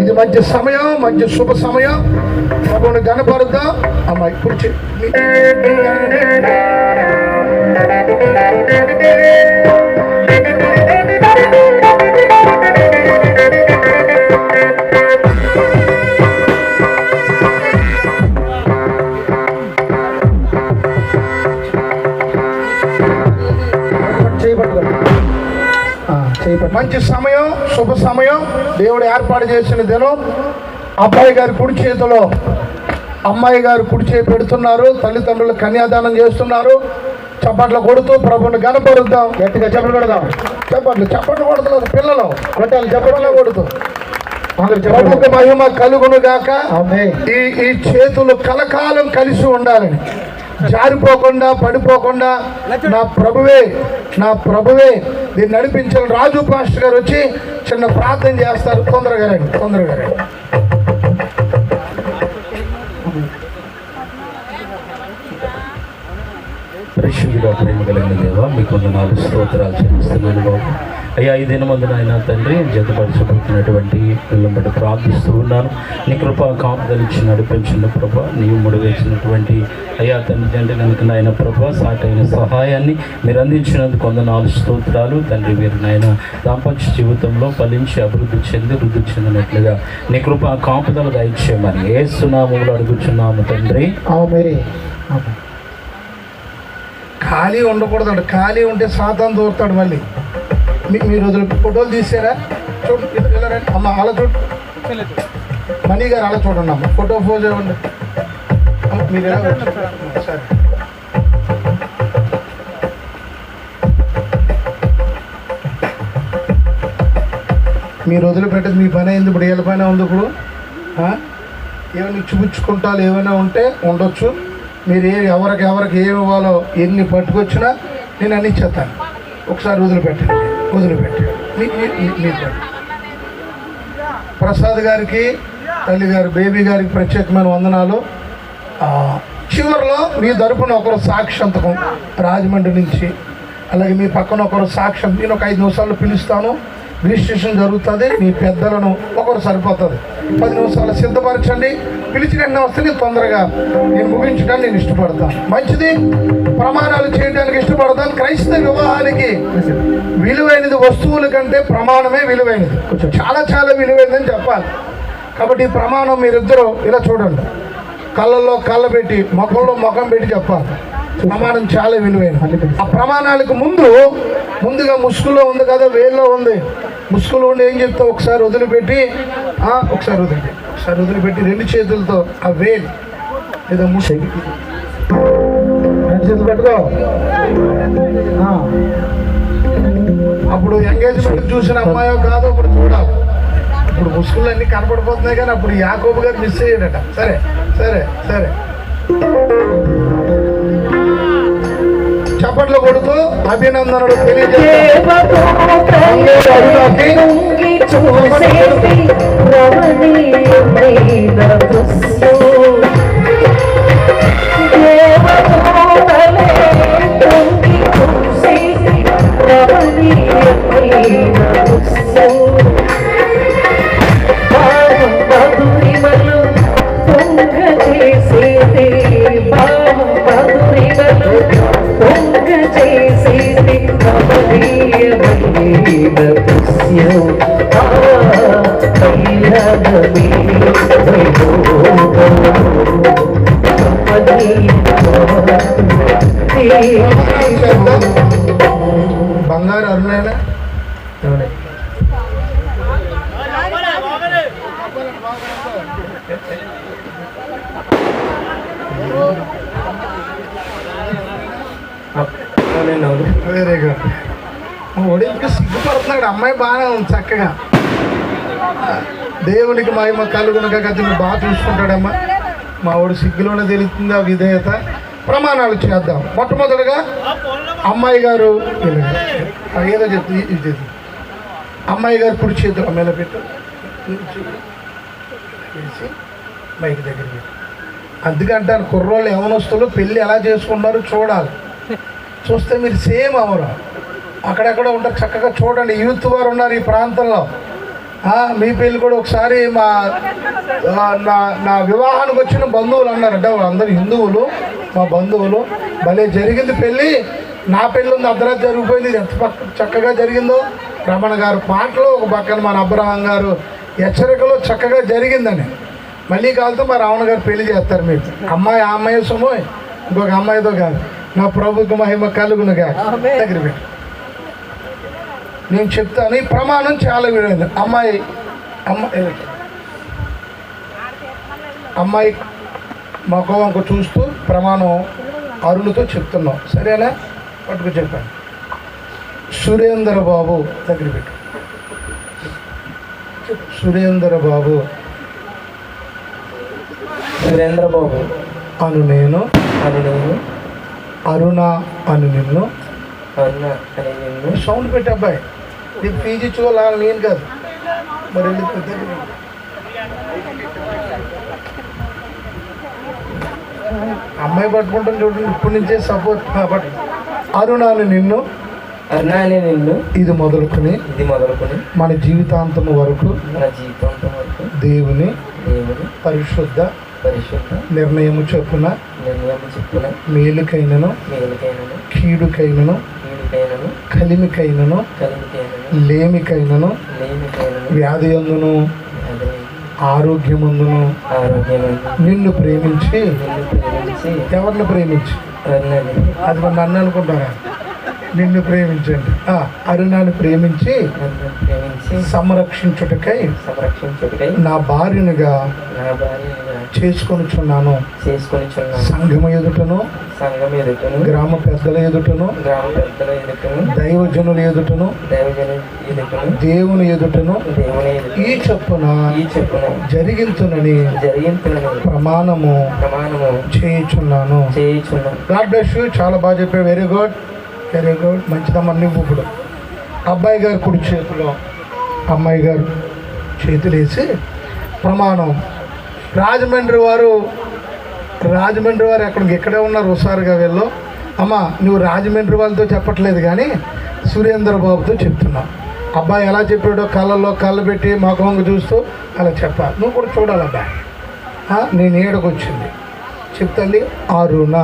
ఇది మంచి సమయం, మంచి శుభ సమయం. ప్రభువుని కనపడుద్దాం. అమ్మాయి కుడి చేయి. మంచి సమయం, శుభ సమయం. దేవుడు ఏర్పాటు చేసిన దినం. అబ్బాయి గారి కుడి చేతిలో అమ్మాయి గారు కుడి చేయి పెడుతున్నారు, తల్లిదండ్రులు కన్యాదానం చేస్తున్నారు. చప్పట్లు కొడుతూ ప్రభుని గణపరుద్దాం. గట్టిగా చెప్పలు కొడదాం. చప్పట్లు కొడుతున్నారు పిల్లలు, కొట్టాలి చప్పట్లు కొడుతూ. అందరూ ప్రభుకి చెప్పండి. మహిమ కలుగును గాక. ఆమేన్. ఈ చేతులు కలకాలం కలిసి ఉండాలని, జారిపోకుండా పడిపోకుండా నా ప్రభువే దీన్ని నడిపించాలి. రాజు పాస్టర్ గారు వచ్చి చిన్న ప్రార్థన చేస్తారు. తొందరగా రండి. పరిశుద్ధిగా ప్రేమ కలిగిన దేవా, మీకు వందనాలు, స్తోత్రాలు చెల్లిస్తున్నాను బాబు. అయ్యా, ఈ దినమందు నాయన తండ్రి జతపరచబడుతున్నటువంటి పిల్లలను బట్టి ప్రార్థిస్తూ ఉన్నాను. నీ కృప కాపుదలు ఇచ్చి నడిపించిన ప్రభ, నీవు ముడివేసినటువంటి అయ్యా తండ్రి కనుక నాయన ప్రభ సాటైన సహాయాన్ని మీరు అందించినందుకు వందనాలు, స్తోత్రాలు తండ్రి. మీరు నాయన దాంపత్య జీవితంలో ఫలించి అభివృద్ధి చెందినట్లుగా నీ కృప కాపుదల దయచేయమని యేసు నామములో అడుగుచున్నాము తండ్రి. ఆమేన్. ఖాళీ ఉండకూడదు. ఖాళీ ఉంటే సాతాను దూరుతాడు. మళ్ళీ మీరు ఫోటోలు తీసారా? చూడు, ఇలా రండి అమ్మ, అలా చూడు. మణి గారు అలా చూడండి అమ్మ, ఫోటో పోజ్ ఇవ్వండి. మీరు ఎలా సరే. మీరు వదిలిపెట్టేది మీ పని అయింది. ఇప్పుడు వీళ్ళ పైన ఉంది. ఇప్పుడు ఏమైనా ఇచ్చిపుచ్చుకుంటాలు ఏమైనా ఉంటే ఉండొచ్చు. మీరు ఎవరికి ఏమి ఇవ్వాలో ఎన్ని పట్టుకొచ్చినా నేను అన్ని ఇచ్చేస్తాను. ఒకసారి వదిలిపెట్టండి. ప్రసాద్ గారికి, తల్లి గారు, బేబీ గారికి ప్రత్యేకమైన వందనాలు. చివరిలో మీ తరపున ఒకరు సాక్షంతకం రాజమండ్రి నుంచి, అలాగే మీ పక్కన ఒకరు సాక్ష్యం. నేను ఒక 5 నిమిషాల్లో పిలుస్తాను. రిజిస్ట్రేషన్ జరుగుతుంది. మీ పెద్దలను ఒకరు సరిపోతుంది. 10 నిమిషాలు సిద్ధపరచండి. పిలిచిన వెంటనే వస్తే నేను తొందరగా ముగించడానికి నేను ఇష్టపడతాను. మంచిది. ప్రమాణాలు చేయడానికి ఇష్టపడతాను. క్రైస్తవ వివాహానికి విలువైనది వస్తువుల కంటే ప్రమాణమే విలువైనది. చాలా విలువైనదని చెప్పాలి. కాబట్టి ఈ ప్రమాణం మీరిద్దరూ ఇలా చూడండి. కళ్ళల్లో కళ్ళ పెట్టి, ముఖంలో ముఖం పెట్టి చెప్పాలి. ప్రమాణం చాలా విలువైనది. ఆ ప్రమాణాలకు ముందుగా ముసుగులో ఉంది కదా, వేల్లో ఉంది. ముసుగులో ఉండి ఏం చెప్తావు? ఒకసారి వదిలిపెట్టి 2 చేతులతో ఆ వేలు ఏదో ముసుగు చేతులు పెట్టుకో. అప్పుడు ఎంగేజ్మెంట్ చూసిన అమ్మాయో కాదో ఇప్పుడు చూడాలి. ఇప్పుడు ముసుగులు అన్నీ కనపడిపోతున్నాయి, కానీ అప్పుడు యాకోబు గారు మిస్ అయ్యాడట. సరే చప్పట్లు కొడుతూ అభినందనలు బంగారు అరుణైనా వెరీ గుడ్. ఒడికి సిగ్గుపడుతున్నాడు. అమ్మాయి బాగానే ఉంది, చక్కగా. దేవునికి మహిమ కలుగునగా కదా, బాగా చూసుకుంటాడమ్మా. మా వాడు సిగ్గులోనే తెలుస్తుంది ఆ విధేయత. ప్రమాణాలు చేద్దాం. మొట్టమొదటిగా అమ్మాయి గారు ఏదో చెప్తుంది. అమ్మాయి గారు కుడి చేతులు అమ్మాయిలో పెట్టు, మైక్ దగ్గర పెట్టు. అందుకంటాను కుర్రోళ్ళు యవనస్తులు పెళ్ళి ఎలా చేసుకుంటారో చూడాలి. చూస్తే మీరు సేమ్ అవరు. అక్కడెక్కడ ఉంటారు, చక్కగా చూడండి. యూత్ వారు ఉన్నారు ఈ ప్రాంతంలో. మీ పెళ్ళి కూడా ఒకసారి నా వివాహానికి వచ్చిన బంధువులు అన్నారంటే, వాళ్ళందరూ హిందువులు, మా బంధువులు. భలే జరిగింది పెళ్ళి. నా పెళ్ళి ఉంది, అర్ధరాత్రి జరిగిపోయింది. ఎంత చక్కగా జరిగిందో. రమణ గారు పాటలు, ఒక పక్కన మన అబ్రహాం గారు హెచ్చరికలో చక్కగా జరిగిందని. మళ్ళీ కాలుతో మా రావణ గారు పెళ్లి చేస్తారు. మీకు అమ్మాయి ఆ అమ్మాయి సొమ్ము, ఇంకొక అమ్మాయితో కాదు. నా ప్రభుకు మహిమ కలుగునుగా. దగ్గర పెట్టి నేను చెప్తాను. ఈ ప్రమాణం చాలా విలువైంది. అమ్మాయి మొఖం వంక చూస్తూ ప్రమాణం అరుణుతో చెప్తున్నాం. సరేనా? పట్టుకు చెప్పండి. సురేంద్ర బాబు దగ్గర పెట్టు. సురేంద్ర బాబు సురేంద్ర బాబు అను నేను అరుణ అను నిన్ను అరుణ అని నిన్ను సౌండ్ పెట్టి అబ్బాయి నీకు ఫీజు ఇచ్చుకోవాలా? నేను కాదు మరి దగ్గర అమ్మాయి పట్టుకుంటాను చూడండి. ఇప్పటి నుంచే సపోర్ట్. అరుణ అని నిన్ను ఇది మొదలుకొని మన జీవితాంతం వరకు దేవుని పరిశుద్ధ నిర్ణయము చొప్పున మేలుకైనను కీడుకైనను కలిమికైనను లేమికైనను వ్యాధి అందును ఆరోగ్యమందును నిన్ను ప్రేమించి ఎవరిని ప్రేమించి అది మన నన్ను అనుకుంటారా? నిన్ను ప్రేమించండి. అరుణాన్ని ప్రేమించి సంరక్షించుటకై నా భార్యనుగా చేసుకొనిచున్నాను. సంఘము ఎదుటను గ్రామ పెద్దల ఎదుటను దైవజనుల ఎదుటను దేవుని ఎదుటను ఈ చొప్పున జరిగించునని ప్రమాణము చేయుచున్నాను. God bless you. చాలా బాగా చెప్పారు. Very good, very good. మంచిదమ్మా. నువ్వు ఇప్పుడు అబ్బాయి గారు కుడి చేతిలో అమ్మాయి గారు చేతులు వేసి ప్రమాణం. రాజమండ్రి వారు ఇక్కడే ఉన్నారు. హుషారుగా వెళ్ళు. అమ్మ నువ్వు రాజమండ్రి వాళ్ళతో చెప్పట్లేదు కానీ సురేంద్ర బాబుతో చెప్తున్నావు. అబ్బాయి ఎలా చెప్పాడో కళ్ళల్లో కళ్ళు పెట్టి మొఖంగా చూస్తూ అలా చెప్పాలి. నువ్వు కూడా చూడాలి. అబ్బాయి నేను ఏడకు వచ్చింది చెప్తాండి. అరుణ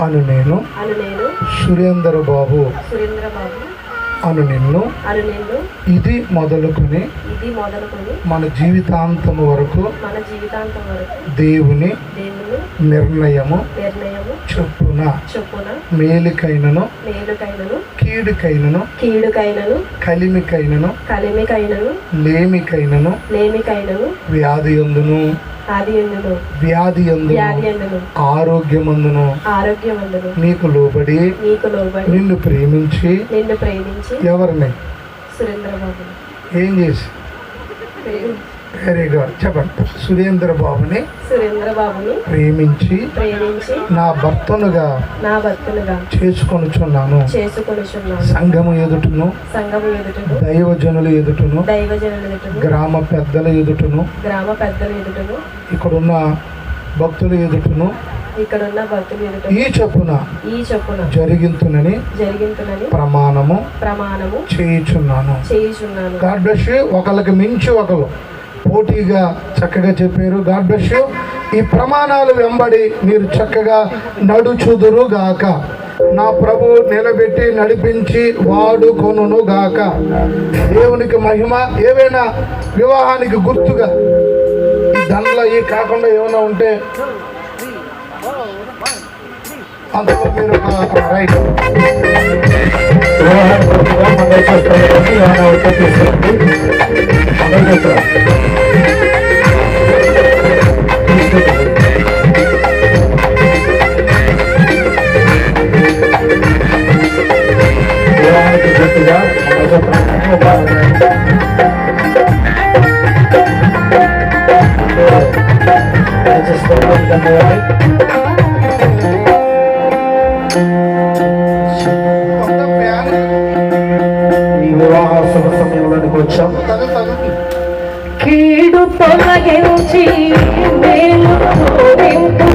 అను నేను సురేంద్ర బాబు అను నిన్ను ఇది మొదలుకొని మన జీవితాంతం వరకు దేవుని నిర్ణయము చొప్పున మేలుకైనను కీడుకైనను కలిమికైనను లేమికైనను వ్యాధి అందును ఆరోగ్యమందును నీకు లోబడి నిన్ను ప్రేమించి ఎవరిని ఏం చేసి వెరీ గుడ్ చెప్పండి. సురేంద్ర బాబుని ప్రేమించి నా భర్తనుగా చేసుకొనుచున్నాను. సంఘము ఎదుటను దైవజనుల ఎదుటను గ్రామ పెద్దల ఎదుటను ఇక్కడున్న భక్తుల ఎదుటను ఈ చొప్పున జరిగింతునని ప్రమాణము చేయుచున్నాను. God bless you. ఒకళ్ళకి మించి ఒకరు పోటీగా చక్కగా చెప్పారు. God bless you. ఈ ప్రమాణాలు వెంబడి మీరు చక్కగా నడుచుదురు గాక. నా ప్రభు నిలబెట్టి నడిపించి వాడుకొనును గాక. దేవునికి మహిమ. ఏవైనా వివాహానికి గుర్తుగా ఈ దండలు ఈ కాకుండా ఏమైనా ఉంటే అందులో మీరు రైట్ కీడు తొలగించి మేలు తోడింపు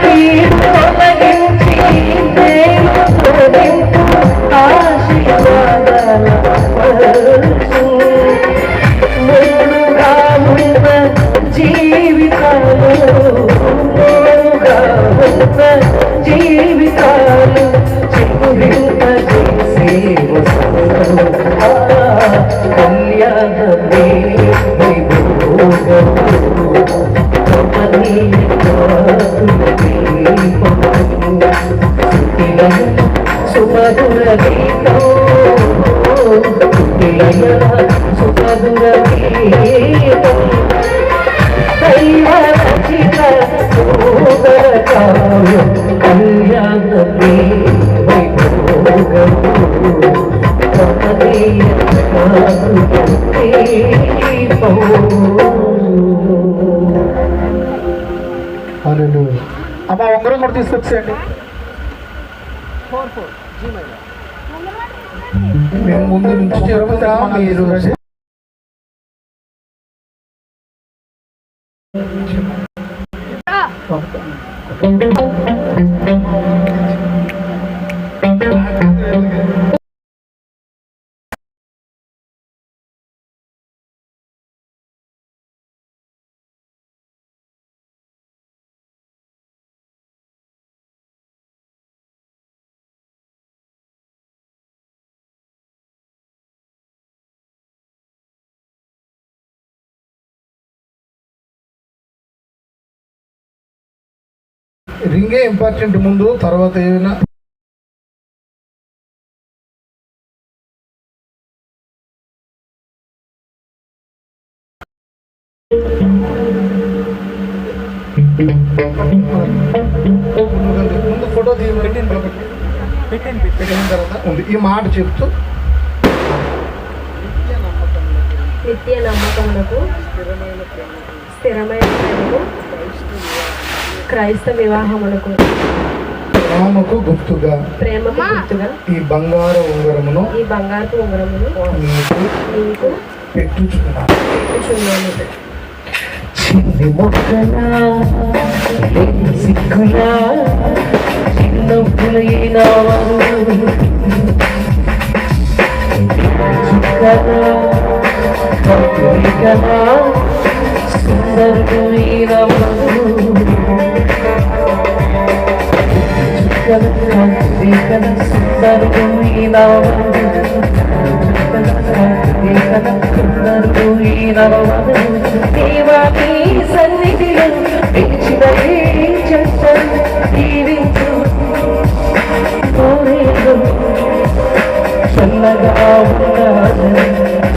కీడు తొలగించి మేలు తోడింపు ఆశీర్వాదాల జీవితాలు సుమధుర గీతం ఇలయల సుమధుర గీతం దైవ రచిత సోదర కావ్యం కళ్యాణమే వైభోగము కమనీయ దీపం. హల్లెలూయా. అమ్మ ఉంగరం కూడా తీసుకొచ్చేయండి. మేము ముందు నుంచి చెప్తా మీరు రింగే ఇంపార్టెంట్ ముందు, తర్వాత ఏమైనా ముందు ఫోటో పెట్టిన తర్వాత ఉంది ఈ మాట చెప్తూ నిత్య నమ్మకమునకు స్థిరమైన ప్రేమకు క్రైస్తవ వివాహమునకు ప్రేమకు గుర్తుగా ఈ బంగారు ఉంగరమును నీకు పెట్టుచున్నాను. చిన్ని మొక్కలా సిక్కులా చిన్నప్పులైనా చుక్కలా సుందరమైన దేవాకి సన్నిధిలో పెంచిన చల్లగా ఉండాలి,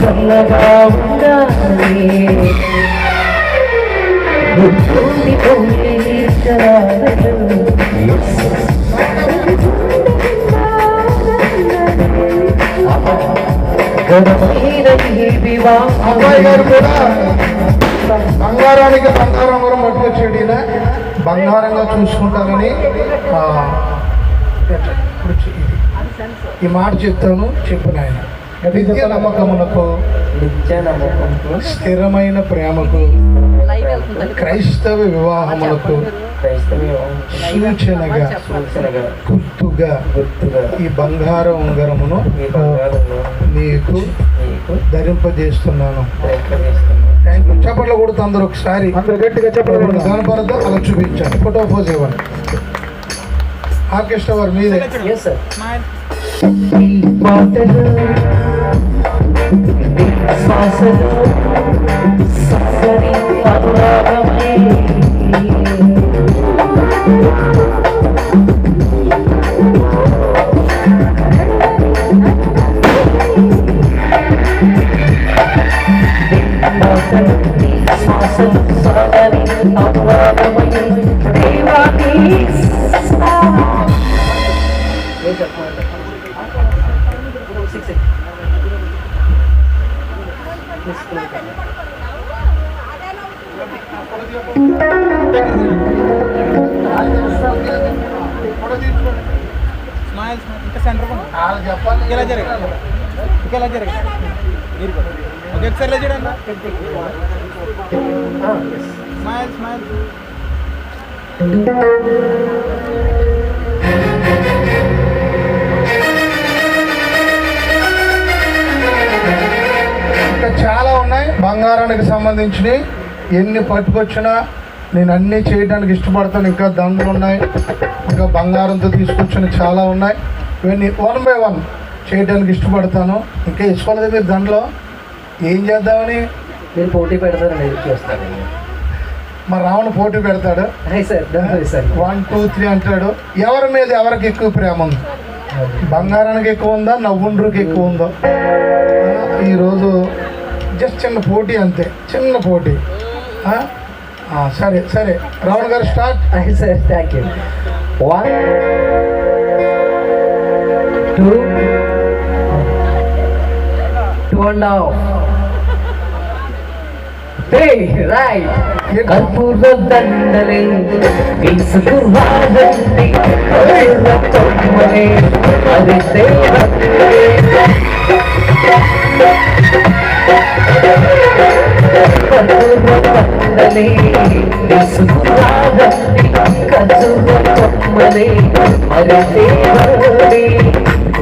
చల్లగా ఉండాలి. అబ్బాయి గారు కూడా బంగారానికి బంగారం కూడా పట్టుకొచ్చాడు. ఈయన బంగారంగా చూసుకుంటారని ఈ మాట చెప్తాను. చెప్పిన ఆయన నిత్య నమ్మకమునకు స్థిరమైన ప్రేమకు క్రైస్తవ వివాహములకు సూచనగా గుర్తుగా ఈ బంగారు ఉంగరమును నీకు ధరింపజేస్తున్నాను. చప్పట్లు కొడుతూ అందరూ ఒకసారి గట్టిగా చెప్పట్లు కనపడద్దు అలా చూపించాను. ఫోటో పోజ్ ఇవ్వండి. ఆర్కెస్ట్రా వారు మీదే. ఇంకా చాలా ఉన్నాయి బంగారానికి సంబంధించినవి. ఎన్ని పట్టుకొచ్చినా నేను అన్నీ చేయడానికి ఇష్టపడతాను. ఇంకా దండలు ఉన్నాయి, ఇంకా బంగారంతో తీసుకొచ్చిన చాలా ఉన్నాయి. ఇవన్నీ 1 by 1 చేయడానికి ఇష్టపడతాను. ఇంకా ఇసుకోలేదు మీరు దండలో ఏం చేద్దామని మీరు పోటీ పెడతారని చేస్తాను. మా రావణ పోటీ పెడతాడు. 1 2 3 అంటాడు. ఎవరి మీద ఎవరికి ఎక్కువ ప్రేమ ఉంది బంగారానికి ఎక్కువ ఉందా, నవ్వుండ్రుకి ఎక్కువ ఉందా? ఈరోజు జస్ట్ చిన్న పోటీ అంతే, చిన్న పోటీ. సరే సరే రావణ్ గారు start. Sir thank you. 1 2 2.5 3 right. కర్పూర దండలే తీసుకురాదండి తొమ్మలే అది కర్పూర దండలే తీసుకురాదండి కర్పూర తొమ్మలే మరి దేవుడే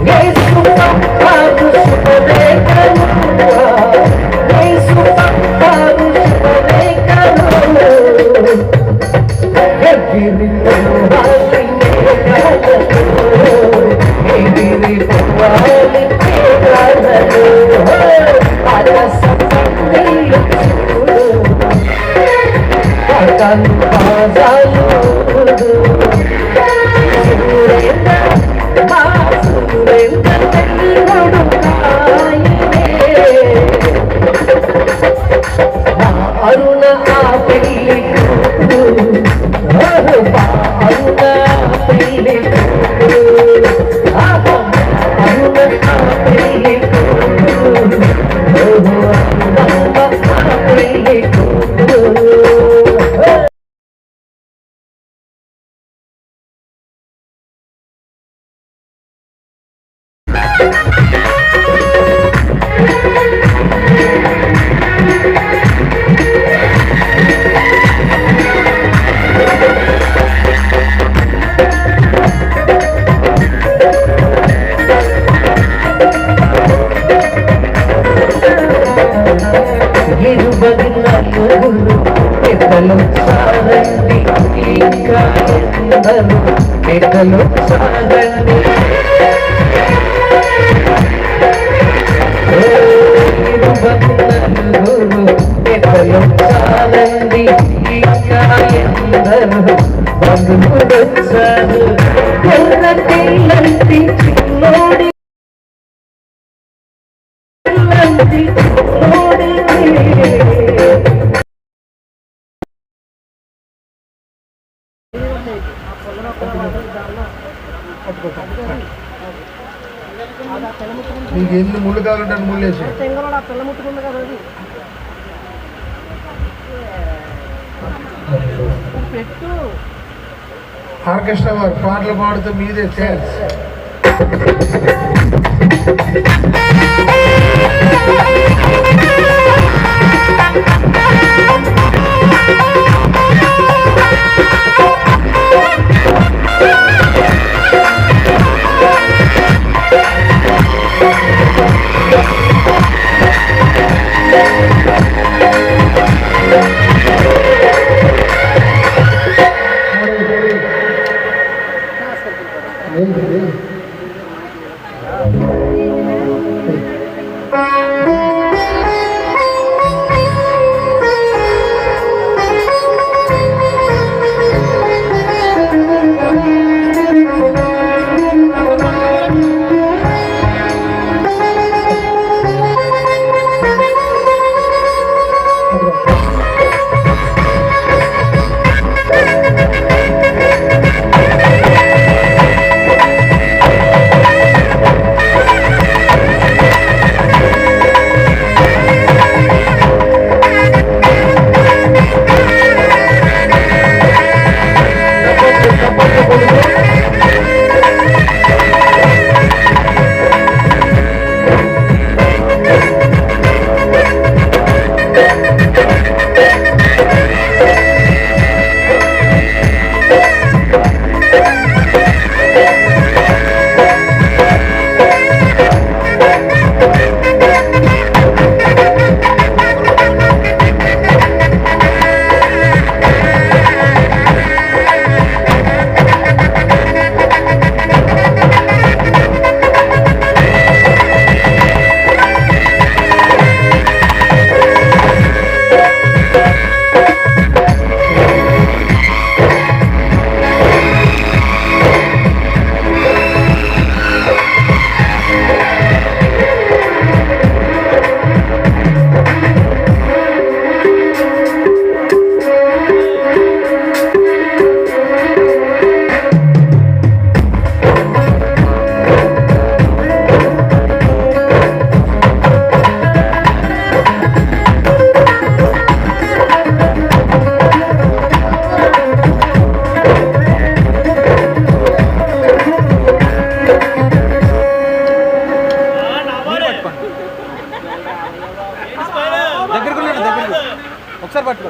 యేసు పాపాలు శుభలేఖను యేసు పాపాలు శుభలేఖను ఎగిరి పోవాలి ఎగిరి పోవాలి పక్కను బాజాలు అరుణ ఆ పెళ్ళి అరుణ పెళ్ళి అరుణ ఆ పెళ్ళి పెద్దలు సాగండి ఇంకా ఎందరు పెద్దలు సాగండి పెద్దలు సాగండి ఇంకా ఎందరు బంధువులు వచ్చారు ఎల్లటి చిన్నోడి మీకు ఎన్ని ముళ్ళు కావాలంటే ముళ్ళు వేసి ఆర్కెస్ట్రా వారు పాటలు పాడుతూ మీదే ఛాన్స్. ఒకసారి పట్టుకో,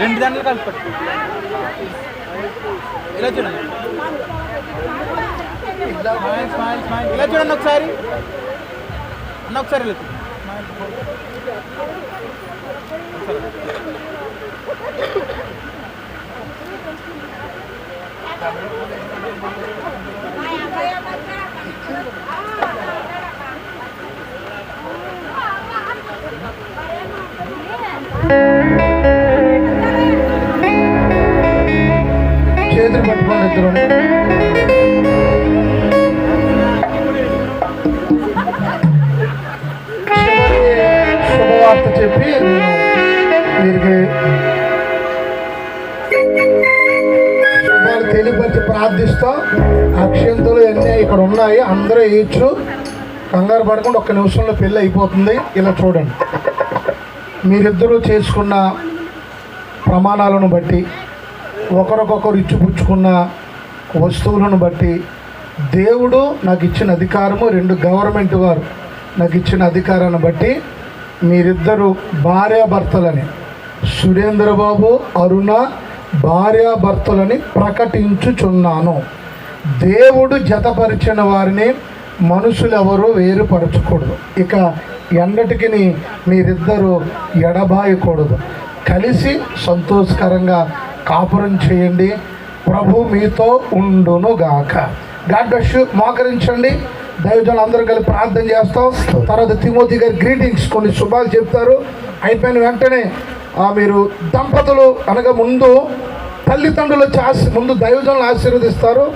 రెండు దాంట్లో కలిపి పట్టుకో. ఇలా చూడండి, స్మైల్ స్మైల్ స్మైల్. ఇలా చూడండి ఒకసారి అన్న, ఒకసారి ఇలా చూడండి. చేతులు పట్టుకోండి ఇద్దరు. శుభవార్త చెప్పి వీరికి శుభాలు తెలియపరిచి ప్రార్థిస్తాం. అక్షంతలు అన్నీ ఇక్కడ ఉన్నాయి, అందరూ వేయచ్చు. కంగారు పడకుండా ఒక్క నిమిషంలో పెళ్ళి అయిపోతుంది. ఇలా చూడండి, మీరిద్దరూ చేసుకున్న ప్రమాణాలను బట్టి, ఒకరికొకరు ఇచ్చిపుచ్చుకున్న వస్తువులను బట్టి, దేవుడు నాకు ఇచ్చిన అధికారము, రెండు గవర్నమెంట్ వారు నాకు ఇచ్చిన అధికారాన్ని బట్టి మీరిద్దరూ భార్యాభర్తలని, సురేంద్రబాబు అరుణ భార్యాభర్తలని ప్రకటించుచున్నాను. దేవుడు జతపరిచిన వారిని మనుషులు ఎవరు వేరుపరచకూడదు. ఇక ఎండటికి మీరిద్దరూ ఎడబాయకూడదు. కలిసి సంతోషకరంగా కాపురం చేయండి. ప్రభు మీతో ఉండునుగాక. God bless you. మోకరించండి. దైవజనులు అందరూ కలిసి ప్రార్థన చేస్తాం. తర్వాత తిమోతి గారి గ్రీటింగ్స్, కొన్ని శుభాలు చెప్తారు. అయిపోయిన వెంటనే మీరు దంపతులు అనగా ముందు తల్లిదండ్రులు వచ్చి ముందు దైవజనులు ఆశీర్వదిస్తారు.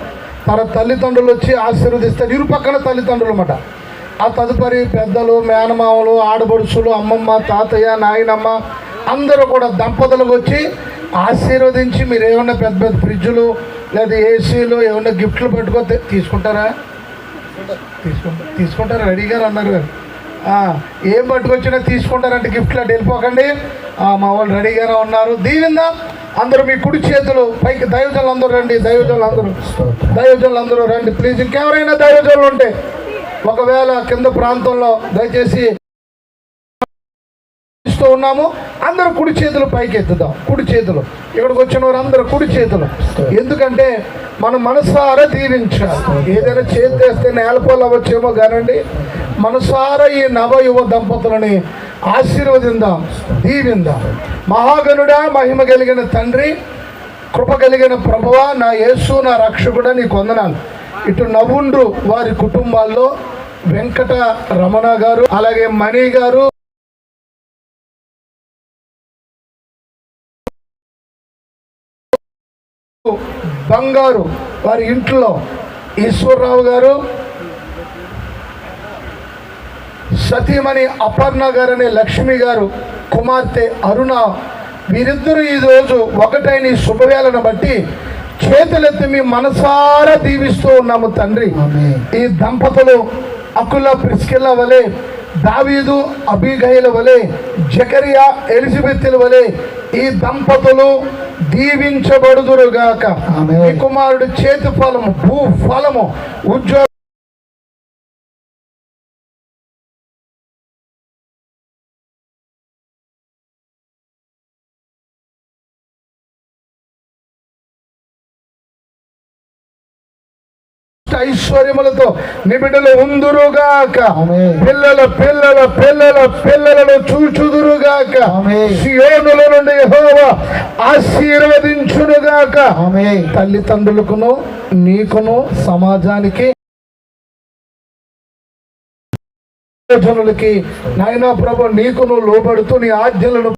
తర్వాత తల్లిదండ్రులు వచ్చి ఆశీర్వదిస్తారు. ఇరు పక్కన తల్లిదండ్రులు అన్నమాట. ఆ తదుపరి పెద్దలు, మేనమామలు, ఆడబడుచులు, అమ్మమ్మ, తాతయ్య, నాయనమ్మ అందరూ కూడా దంపతులకు వచ్చి ఆశీర్వదించి, మీరు ఏమన్నా పెద్ద పెద్ద ఫ్రిడ్జ్లు లేదా ఏసీలు ఏమన్నా గిఫ్ట్లు పట్టుకోతే తీసుకుంటారా? తీసుకుంటారా? రెడీగా అన్నారు. ఏం పట్టుకొచ్చినా తీసుకుంటారంటే గిఫ్ట్లు అటు వెళ్ళిపోకండి. మా వాళ్ళు రెడీగానే ఉన్నారు. దీవిందా అందరూ మీ కుడి చేతులు పైకి. దైవజనులు అందరూ రండి. దైవజనులు అందరూ రండి ప్లీజ్. ఇంకెవరైనా దైవజనులు ఉంటే ఒకవేళ కింద ప్రాంతంలో దయచేసి ఉన్నాము, అందరూ కుడి చేతులు పైకి ఎత్తుదాం. కుడి చేతులు, ఇక్కడికి వచ్చిన వారు అందరూ కుడి చేతులు. ఎందుకంటే మనం మనసారా దీవించాలి. ఏదైనా చేస్తే నేలపోలు అవ్వచ్చేమో కానండి, మనసారా ఈ నవయువ దంపతులని ఆశీర్వదిందాం, దీవిందాం. మహాగణుడా, మహిమ కలిగిన తండ్రి, కృప కలిగిన ప్రభువా, నా యేసు, నా రక్షకుడా, నీకు వందనాలు. ఇటు నవ్వుండ్రు వారి కుటుంబాల్లో వెంకట రమణ గారు, అలాగే మణి గారు, బంగారు వారి ఇంట్లో ఈశ్వరరావు గారు, సతీమణి అపర్ణ గారు అనే లక్ష్మి గారు, కుమార్తె అరుణ, వీరిద్దరూ ఈరోజు ఒకటైన ఈ శుభవేళను బట్టి చేతులెత్తి మీ మనసారా దీవిస్తూ ఉన్నాము తండ్రి. ఈ దంపతులు అకుల ప్రిస్కిల్ల వలె, దావీదు అబీగైల వలె, జకరియా ఎలిజబెత్ల వలె ఈ దంపతులు దీవించబడుదురుగాక. ఈ కుమారుడు చేతి ఫలము, భూ ఫలము, ఉద్యోగ ఐశ్వర్యములతో నిబిడలు ఉందురుగాక. పిల్లల పిల్లల పిల్లల పిల్లలను చూచుదురుగాక. సియోనుల నుండి యెహోవా ఆశీర్వదించునుగాక. తల్లిదండ్రులకును నీకును సమాజానికి జనులకి నాయనా ప్రభు నీకును లోబడుతూ నీ ఆజ్ఞలను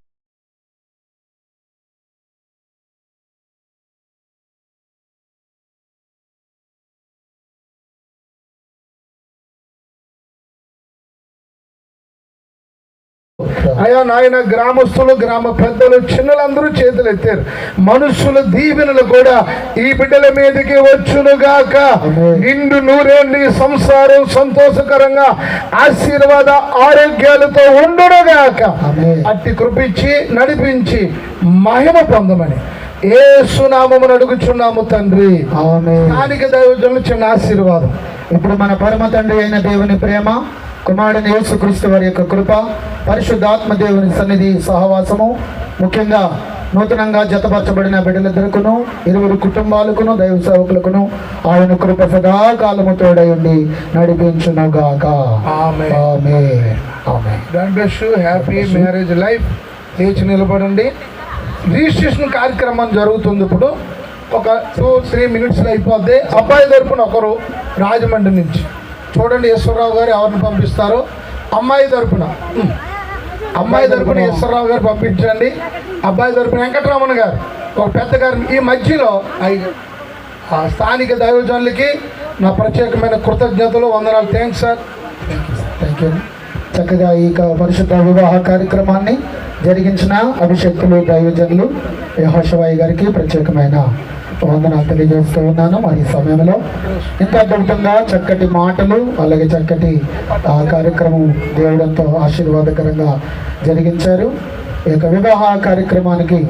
అయ్యా నాయన, గ్రామస్తులు, గ్రామ పెద్దలు, చిన్నలందరూ చేతులు ఎత్తారు. మనుషుల దీవెనలు కూడా ఈ బిడ్డల మీదకి వచ్చునుగాక. నిండు నూరేండ్లు సంసారం సంతోషకరంగా ఆశీర్వాద ఆరోగ్యాలతో ఉండునుగాక. అట్టి కృపించి నడిపించి మహిమ పొందమని యేసు నామమున అడుగుచున్నాము తండ్రి. స్థానిక దైవజనులు చిన్న ఆశీర్వాదం. ఇప్పుడు మన పరమ తండ్రి అయిన దేవుని ప్రేమ, కుమారుడైన యేసుక్రీస్తు వారి యొక్క కృప, పరిశుద్ధాత్మ దేవుని సన్నిధి సహవాసము, ముఖ్యంగా నూతనంగా జతపరచబడిన బిడ్డలిద్దరికును, ఇరువురు కుటుంబాలకును, దైవ సేవకులకును ఆయన కృప సదాకాలము తోడై ఉండి నడిపించునుగాక. Amen. Amen. Amen. God bless you. Happy marriage life. లేచి నిలబడండి. రిజిస్ట్రేషన్ కార్యక్రమం జరుగుతుంది. ఇప్పుడు ఒక 2-3 మినిట్స్లో అయిపోద్ది. అబ్బాయి తరపున ఒకరు రాజమండ్రి నుంచి చూడండి, ఈశ్వరరావు గారు ఎవరిని పంపిస్తారో. అమ్మాయి తరపున ఈశ్వరరావు గారు పంపించండి. అబ్బాయి తరపున వెంకటరమణ గారు, ఒక పెద్ద గారిని. ఈ మధ్యలో ఆ స్థానిక దైవజనులకి నా ప్రత్యేకమైన కృతజ్ఞతలు, వందనాలు. Thanks sir. Thank you. చక్కగా ఈ పరిశుద్ధ వివాహ కార్యక్రమాన్ని జరిగించిన అభిషేక్తులు దైవజనులు యెహోషువ గారికి ప్రత్యేకమైన వందనాలు తెలియజేస్తూ ఉన్నాను. మరి ఈ సమయంలో ఇంత అద్భుతంగా చక్కటి మాటలు, అలాగే చక్కటి కార్యక్రమం దేవుడంతో ఆశీర్వాదకరంగా జరిగించారు. ఈ యొక్క వివాహ కార్యక్రమానికి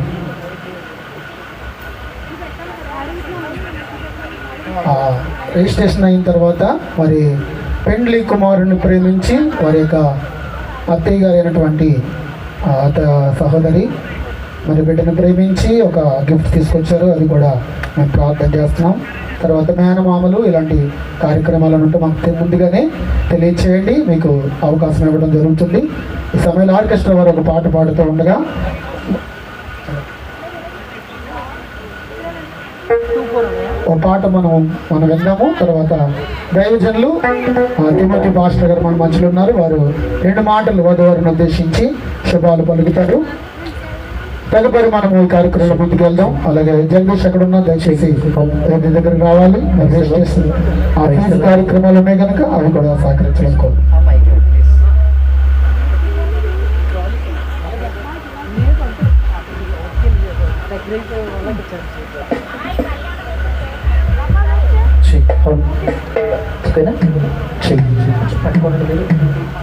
రిజిస్ట్రేషన్ అయిన తర్వాత మరి పెండ్లి కుమారుని ప్రేమించి వారి యొక్క అత్తయ్య గారు అయినటువంటి సహోదరి మరి బిడ్డను ప్రేమించి ఒక గిఫ్ట్ తీసుకొచ్చారు. అది కూడా మేము ప్రార్థన చేస్తున్నాం. తర్వాత మేనమామలు ఇలాంటి కార్యక్రమాలను ఉంటే మాకు ముందుగానే తెలియచేయండి, మీకు అవకాశం ఇవ్వడం జరుగుతుంది. ఈ సమయంలో ఆర్కెస్ట్రా వారు ఒక పాట పాడుతూ ఉండగా ఒక పాట మనం విన్నాము. తర్వాత దైవజనులు తిమోతి పాస్టర్ గారు మన మధ్యలో ఉన్నారు. వారు 2 మాటలు వధువారిని ఉద్దేశించి శుభాలు పలుకుతారు. తదుపరి మనము ఈ కార్యక్రమంలో ముందుకు వెళ్దాం. అలాగే జగదీష్ ఎక్కడ ఉన్నా దయచేసి దగ్గరకు రావాలి. ఆ ఫీజు కార్యక్రమాలు ఉన్నాయి కనుక అవి కూడా సహకరించాలనుకో.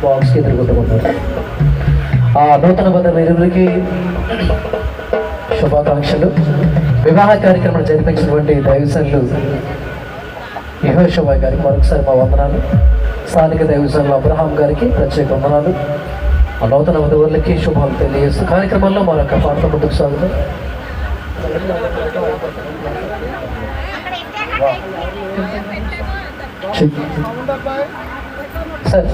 బాక్స్కి ఎదుర్కొంటున్నారు. ఆ నూతన బంధువులకి శుభాకాంక్షలు. వివాహ కార్యక్రమం జరిపించినటువంటి దైవజనులు యెహోషువ గారికి మరొకసారి మా వందనాలు. స్థానిక దైవజనులు అబ్రహాం గారికి ప్రత్యేక వందనాలు. ఆ నూతన వధువులకి శుభాలు తెలియజేస్తూ కార్యక్రమంలో మరొక పాట ముందుకు సాగుతాం. Sir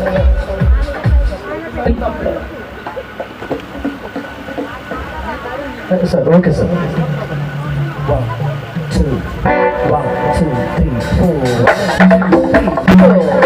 sir okay sir. 1 2 3 4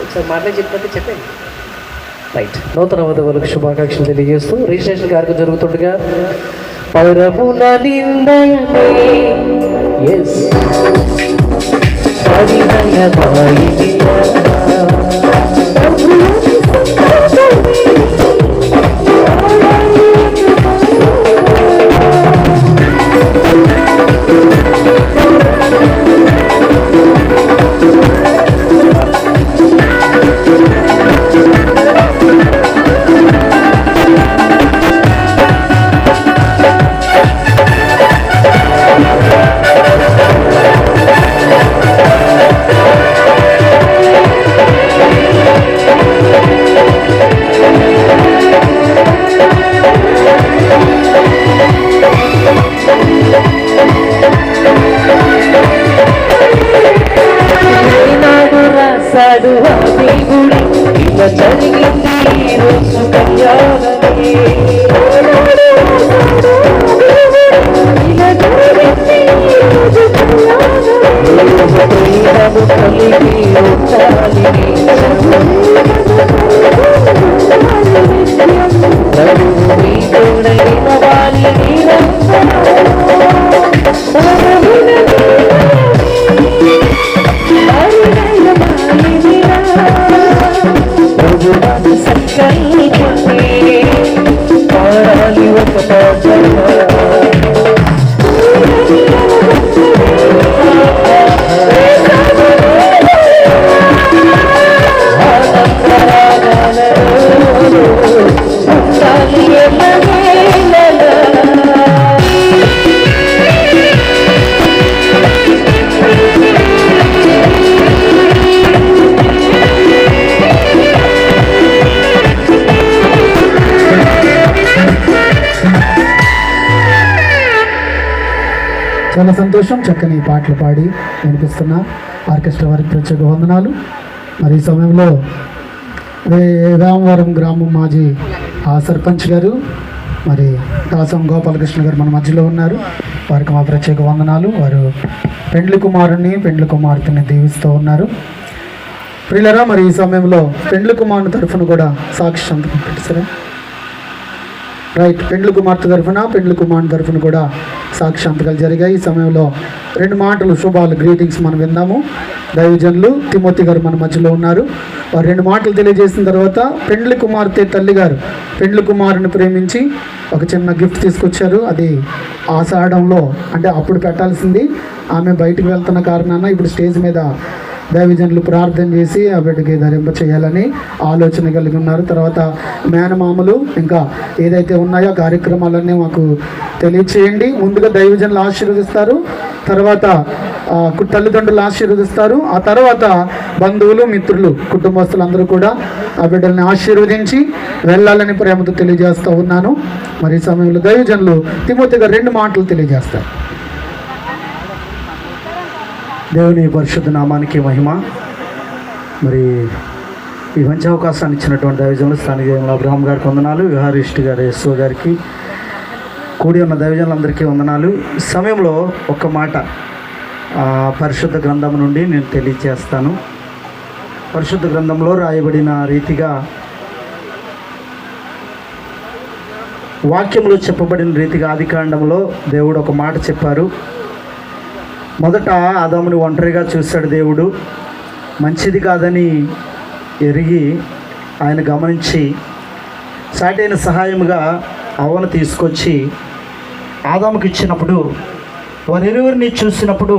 ఒకసారి మాటలే చెప్పినట్టు చెప్పండి. రైట్. నూతన వధువులకు శుభాకాంక్షలు తెలియజేస్తూ రిజిస్ట్రేషన్ కార్యక్రమం జరుగుతుండగా పరమున నిందయమే ఎస్ రాశాడు ఆ దేవుడు ఇలా జరిగింది ఈరోజు కళ్యాణమే. ప్రేమము కలిగి ఉండాలి ప్రభువు నీ తోడైన వారి ప్రభువాన్ని సంకల్పించి పాడాలి ఒక పాట. చాలా సంతోషం. చక్కని పాటలు పాడి వినిపిస్తున్న ఆర్కెస్ట్రా వారికి ప్రత్యేక వందనాలు. మరి ఈ సమయంలో రామవరం గ్రామం మాజీ సర్పంచ్ గారు మరి దాసం గోపాలకృష్ణ గారు మన మధ్యలో ఉన్నారు. వారికి మా ప్రత్యేక వందనాలు. వారు పెండ్లి కుమారుని పెండ్లి కుమార్తెని దీవిస్తూ ఉన్నారు. ప్రియులరా, మరి ఈ సమయంలో పెండ్లి కుమారుని తరఫున కూడా సాక్షి సంతకం పెట్టారు. రైట్. పెండ్లి కుమార్తె తరఫున పెండ్లి కుమారుని తరఫున కూడా సాక్షి సంతకాలు జరిగాయి. ఈ సమయంలో 2 మాటలు శుభాలు గ్రీటింగ్స్ మనం విందాము. దైవజనులు తిమోతి గారు మన మధ్యలో ఉన్నారు. వారు 2 మాటలు తెలియజేసిన తర్వాత పెండ్లి కుమార్తె తల్లి గారు పెండ్లి కుమారుని ప్రేమించి ఒక చిన్న గిఫ్ట్ తీసుకొచ్చారు. అది ఆషాఢంలో అంటే అప్పుడు పెట్టాల్సింది ఆమె బయటికి వెళ్తున్న కారణాన ఇప్పుడు స్టేజ్ మీద దైవజనులు ప్రార్థన చేసి ఆ బిడ్డకి ధరింప చేయాలని ఆలోచన కలిగి ఉన్నారు. తర్వాత మేనమామలు ఇంకా ఏదైతే ఉన్నాయో కార్యక్రమాలన్నీ మాకు తెలియచేయండి. ముందుగా దైవజనులు ఆశీర్వదిస్తారు, తర్వాత తల్లిదండ్రులు ఆశీర్వదిస్తారు, ఆ తర్వాత బంధువులు మిత్రులు కుటుంబస్తులందరూ కూడా ఆ బిడ్డల్ని ఆశీర్వదించి వెళ్ళాలని ప్రేమతో తెలియజేస్తూ ఉన్నాను. మరి ఈ సమయంలో దైవజనులు తిమోతి గారు 2 మాటలు తెలియజేస్తారు. దేవుని పరిశుద్ధ నామానికి మహిమ. మరి ఈ మంచి అవకాశాన్ని ఇచ్చినటువంటి దైవజనులు స్థానిక అబ్రహాం గారికి వందనాలు, విహారిష్టి గారు యశ్వ గారికి, కూడి ఉన్న దైవజనులందరికీ వందనాలు. ఈ సమయంలో ఒక మాట పరిశుద్ధ గ్రంథం నుండి నేను తెలియజేస్తాను. పరిశుద్ధ గ్రంథంలో రాయబడిన రీతిగా వాక్యంలో చెప్పబడిన రీతిగా ఆదికాండంలో దేవుడు ఒక మాట చెప్పారు. మొదట ఆదాముని ఒంటరిగా చూశాడు దేవుడు. మంచిది కాదని ఎరిగి ఆయన గమనించి సాటైన సహాయముగా అవ్వను తీసుకొచ్చి ఆదాముకి ఇచ్చినప్పుడు వారిరువురిని చూసినప్పుడు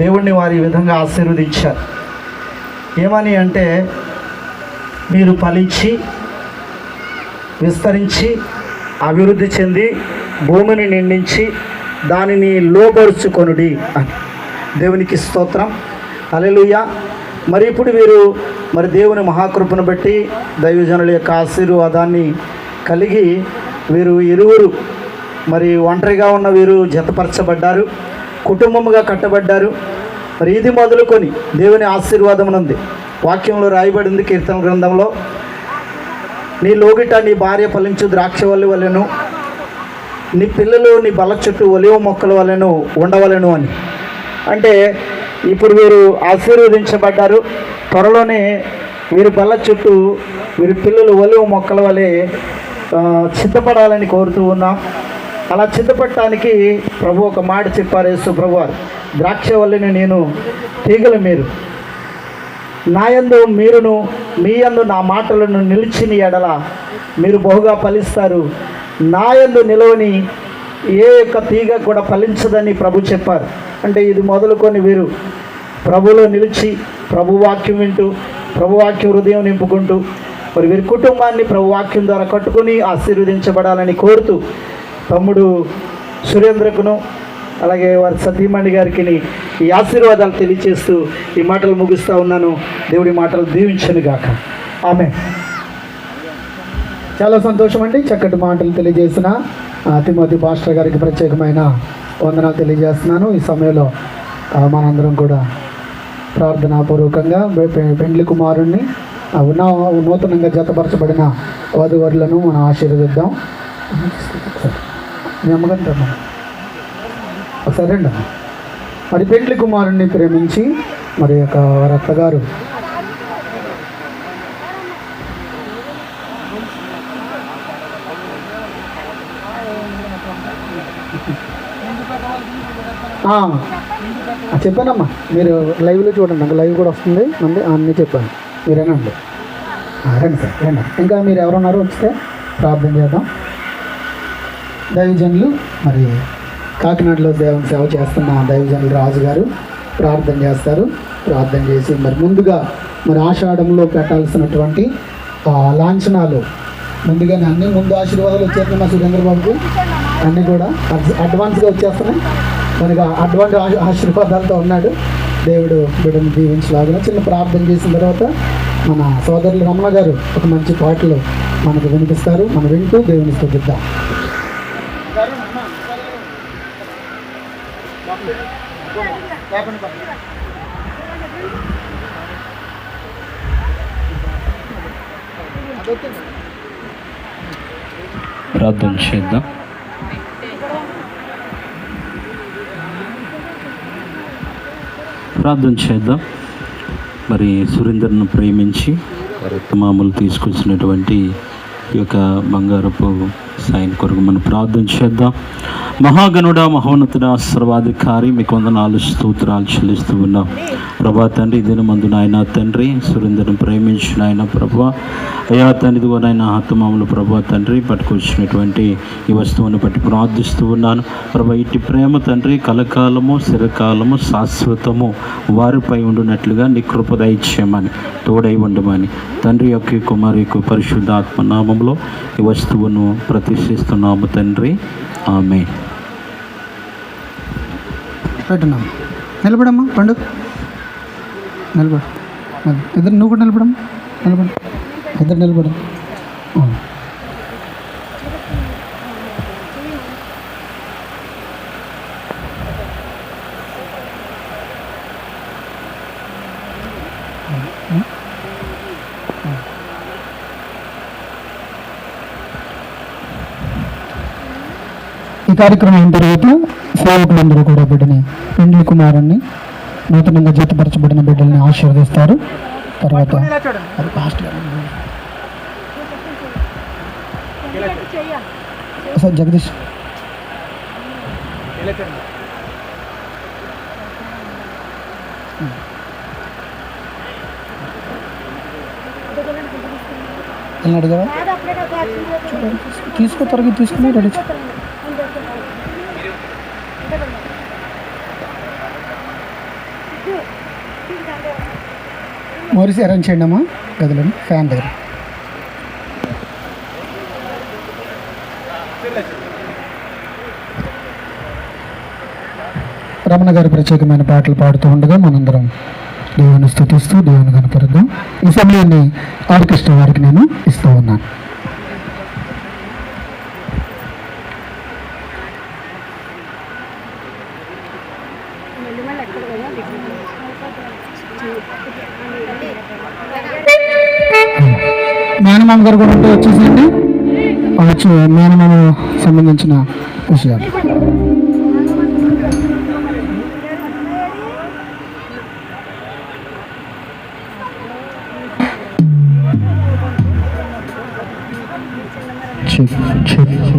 దేవుణ్ణి వారి విధంగా ఆశీర్వదించారు. ఏమని అంటే, మీరు ఫలించి విస్తరించి అభివృద్ధి చెంది భూమిని నిండించి దానిని లోబరుచుకొనుడి అని. దేవునికి స్తోత్రం, హల్లెలూయా. మరి ఇప్పుడు వీరు మరి దేవుని మహాకృపను బట్టి దైవజనుల యొక్క ఆశీర్వాదాన్ని కలిగి వీరు ఇరువురు మరి ఒంటరిగా ఉన్న వీరు జతపరచబడ్డారు, కుటుంబముగా కట్టబడ్డారు. మరి ఇది మొదలుకొని దేవుని ఆశీర్వాదం ఉంది. వాక్యంలో రాయబడింది కీర్తన గ్రంథంలో, నీ లోగిట నీ భార్య ఫలించు ద్రాక్షవల్లి వలెను, నీ పిల్లలు నీ బల చుట్టూ ఒలివ మొక్కల వలెను ఉండవలెను అని. అంటే ఇప్పుడు వీరు ఆశీర్వదించబడ్డారు. త్వరలోనే వీరి బల్ల చుట్టూ వీరి పిల్లలు ఒలివ మొక్కల వలె సిద్ధపడాలని కోరుతూ ఉన్నాం. అలా సిద్ధపడటానికి ప్రభు ఒక మాట చెప్పారు. యేసు ప్రభు వారు, ద్రాక్ష వల్లిని నేను, తీగలు మీరు, నాయందు మీరును, మీ యందు నా మాటలను నిలిచిన ఎడల మీరు బహుగా ఫలిస్తారు. నాయందు నిలవని ఏ యొక్క తీగ కూడా ఫలించదని ప్రభు చెప్పారు. అంటే ఇది మొదలుకొని వీరు ప్రభులో నిలిచి ప్రభు వాక్యం వింటూ ప్రభు వాక్యం హృదయం నింపుకుంటూ మరి వీరి కుటుంబాన్ని ప్రభు వాక్యం ద్వారా కట్టుకుని ఆశీర్వదించబడాలని కోరుతూ తమ్ముడు సురేంద్రకును అలాగే వారి సతీమణి గారికి ఈ ఆశీర్వాదాలు తెలియచేస్తూ ఈ మాటలు ముగిస్తూ ఉన్నాను. దేవుడి మాటలు దీవించను గాక. ఆమె. చాలా సంతోషం అండి. చక్కటి మాటలు తెలియజేసిన తిమోతి పాస్టర్ గారికి ప్రత్యేకమైన వందనాలు తెలియజేస్తున్నాను. ఈ సమయంలో మనందరం కూడా ప్రార్థనాపూర్వకంగా పెండ్లి కుమారుణ్ణి నూతనంగా జతపరచబడిన వధువరులను మనం ఆశీర్వదిద్దాం. మీ అమ్మగారు రమ్మా సరే అండి. మరి పెండ్లి కుమారుణ్ణి ప్రేమించి మరి యొక్క వారి అత్తగారు చెప్పానమ్మా, మీరు లైవ్లో చూడండి, నాకు లైవ్ కూడా వస్తుంది అండి, అన్నీ చెప్పాను, మీరేనండి. రండి సార్ రండి. ఇంకా మీరు ఎవరున్నారో వస్తే ప్రార్థన చేద్దాం. దైవజనులు మరి కాకినాడలో దేవుని సేవ చేస్తున్న దైవజనులు రాజు గారు ప్రార్థన చేస్తారు. ప్రార్థన చేసి మరి ముందుగా మరి ఆషాఢంలో పెట్టాల్సినటువంటి లాంఛనాలు ముందుగానే అన్నీ ముందు ఆశీర్వాదాలు వచ్చేస్తున్నాయి మా సురేంద్రబాబుకు, అన్నీ కూడా అడ్వాన్స్గా వచ్చేస్తున్నాయి. మనకి అడ్వాన్స్ ఆశీర్వాదాలతో ఉన్నాడు. దేవుడు బిడ్డను దీవించలాగా చిన్న ప్రార్థన చేసిన తర్వాత మన సోదరులు రమణ గారు ఒక మంచి పాటలు మనకు వినిపిస్తారు. మనం వింటూ దేవుని స్తుతిద్దాం. ప్రార్థన చేద్దాం. ప్రార్థన చేద్దాం. మరి సురేందర్ను ప్రేమించి మామూలు తీసుకొచ్చినటువంటి ఈ యొక్క బంగారపు సాయం కొరకు మనం ప్రార్థన చేద్దాం. మహాగణుడ, మహోన్నతుడ, సర్వాధికారి, మీకు వందనాలు స్తోత్రాలు చెల్లిస్తూ ఉన్నాం ప్రభా తండ్రి. దీని మందు నాయన తండ్రి సురేందర్ను ప్రేమించిన ఆయన ప్రభా అయా తండ్రిదిగో నాయన ఆత్మాములు ప్రభా తండ్రి పట్టుకొచ్చినటువంటి ఈ వస్తువుని బట్టి ప్రార్థిస్తూ ఉన్నాను ప్రభా. ఇట్టి ప్రేమ తండ్రి కలకాలము చిరకాలము శాశ్వతము వారిపై ఉండునట్లుగా నీ కృప దయచేయమని తోడై ఉండమని తండ్రి యొక్క కుమారి యొక్క పరిశుద్ధ ఆత్మనామంలో ఈ వస్తువును ప్రతిష్ఠిస్తున్నాము తండ్రి. ఆమేన్. పెట్టున్నాము. నిలబడమ్మా పండు, నిలబడు. ఇద్దరు నువ్వు కూడా నిలబడమ్మా, నిలబడు. ఇద్దరు నిలబడు. ఈ కార్యక్రమం అయిన తర్వాత సేవకులందరూ కూడా బిడ్డని పెండ్లి కుమారుణ్ణి నూతనంగా జతపరచబడిన బిడ్డల్ని ఆశీర్వదిస్తారు. తర్వాత సార్ జగదీష్ వెళ్ళినాడు కదా, తీసుకో త్వరగా తీసుకుని రెడీ. మోరిసి అరేంజ్ చేయండి అమ్మా గదిలో ఫ్యాన్ దగ్గర. రమణ గారి ప్రత్యేకమైన పాటలు పాడుతూ ఉండగా మనందరం దేవుని స్తుతిస్తూ దేవుని కనపరుద్దాం. ఈ సమయాన్ని ఆర్కెస్ట్రా వారికి నేను ఇస్తూ ఉన్నాను. మేనమామ గారు కూడా ఉంటే వచ్చేసేయండి, వచ్చి మేనమామ సంబంధించిన విషయాలు.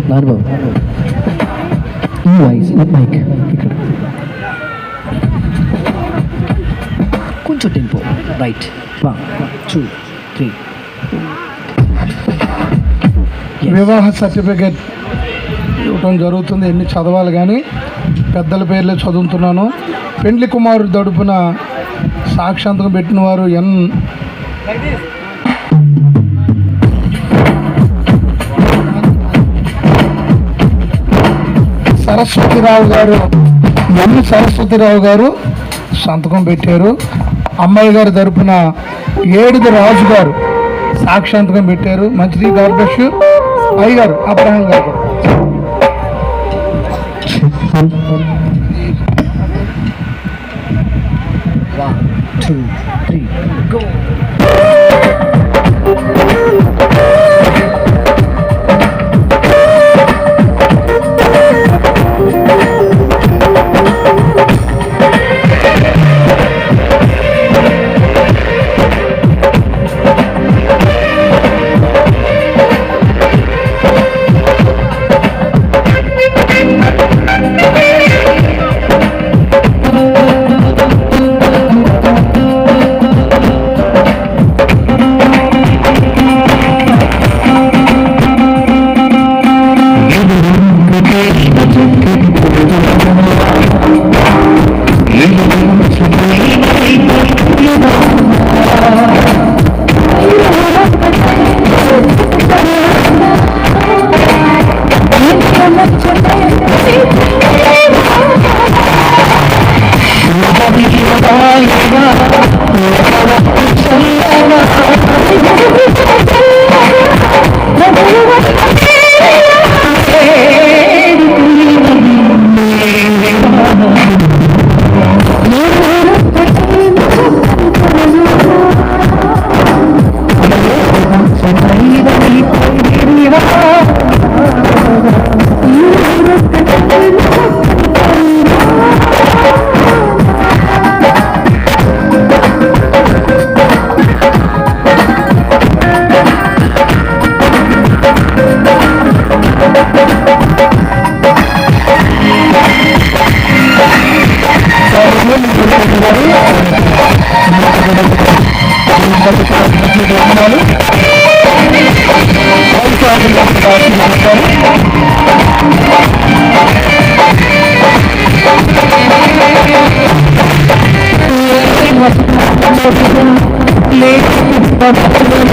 నాన్న ఈ వాయిస్ మైక్ ఇక్కడ కొంచెం టెంపో రైట్ 1 2 3. వివాహ సర్టిఫికేట్ ఇవ్వటం జరుగుతుంది. ఎన్ని చదవాలి కానీ పెద్దల పేర్లే చదువుతున్నాను. పెండ్లి కుమారుడు తడుపున సాక్షాంతం పెట్టిన వారు సరస్వతిరావు గారు, సరస్వతిరావు గారు సంతకం పెట్టారు. అమ్మాయి గారి తరపున ఏడుది రాజు గారు సాక్షాంతకం పెట్టారు. మంచిది, గాడ్ బ్లెస్ యు. అయ్యగారు అబ్రహాం గారు 1 2 3 go. Let's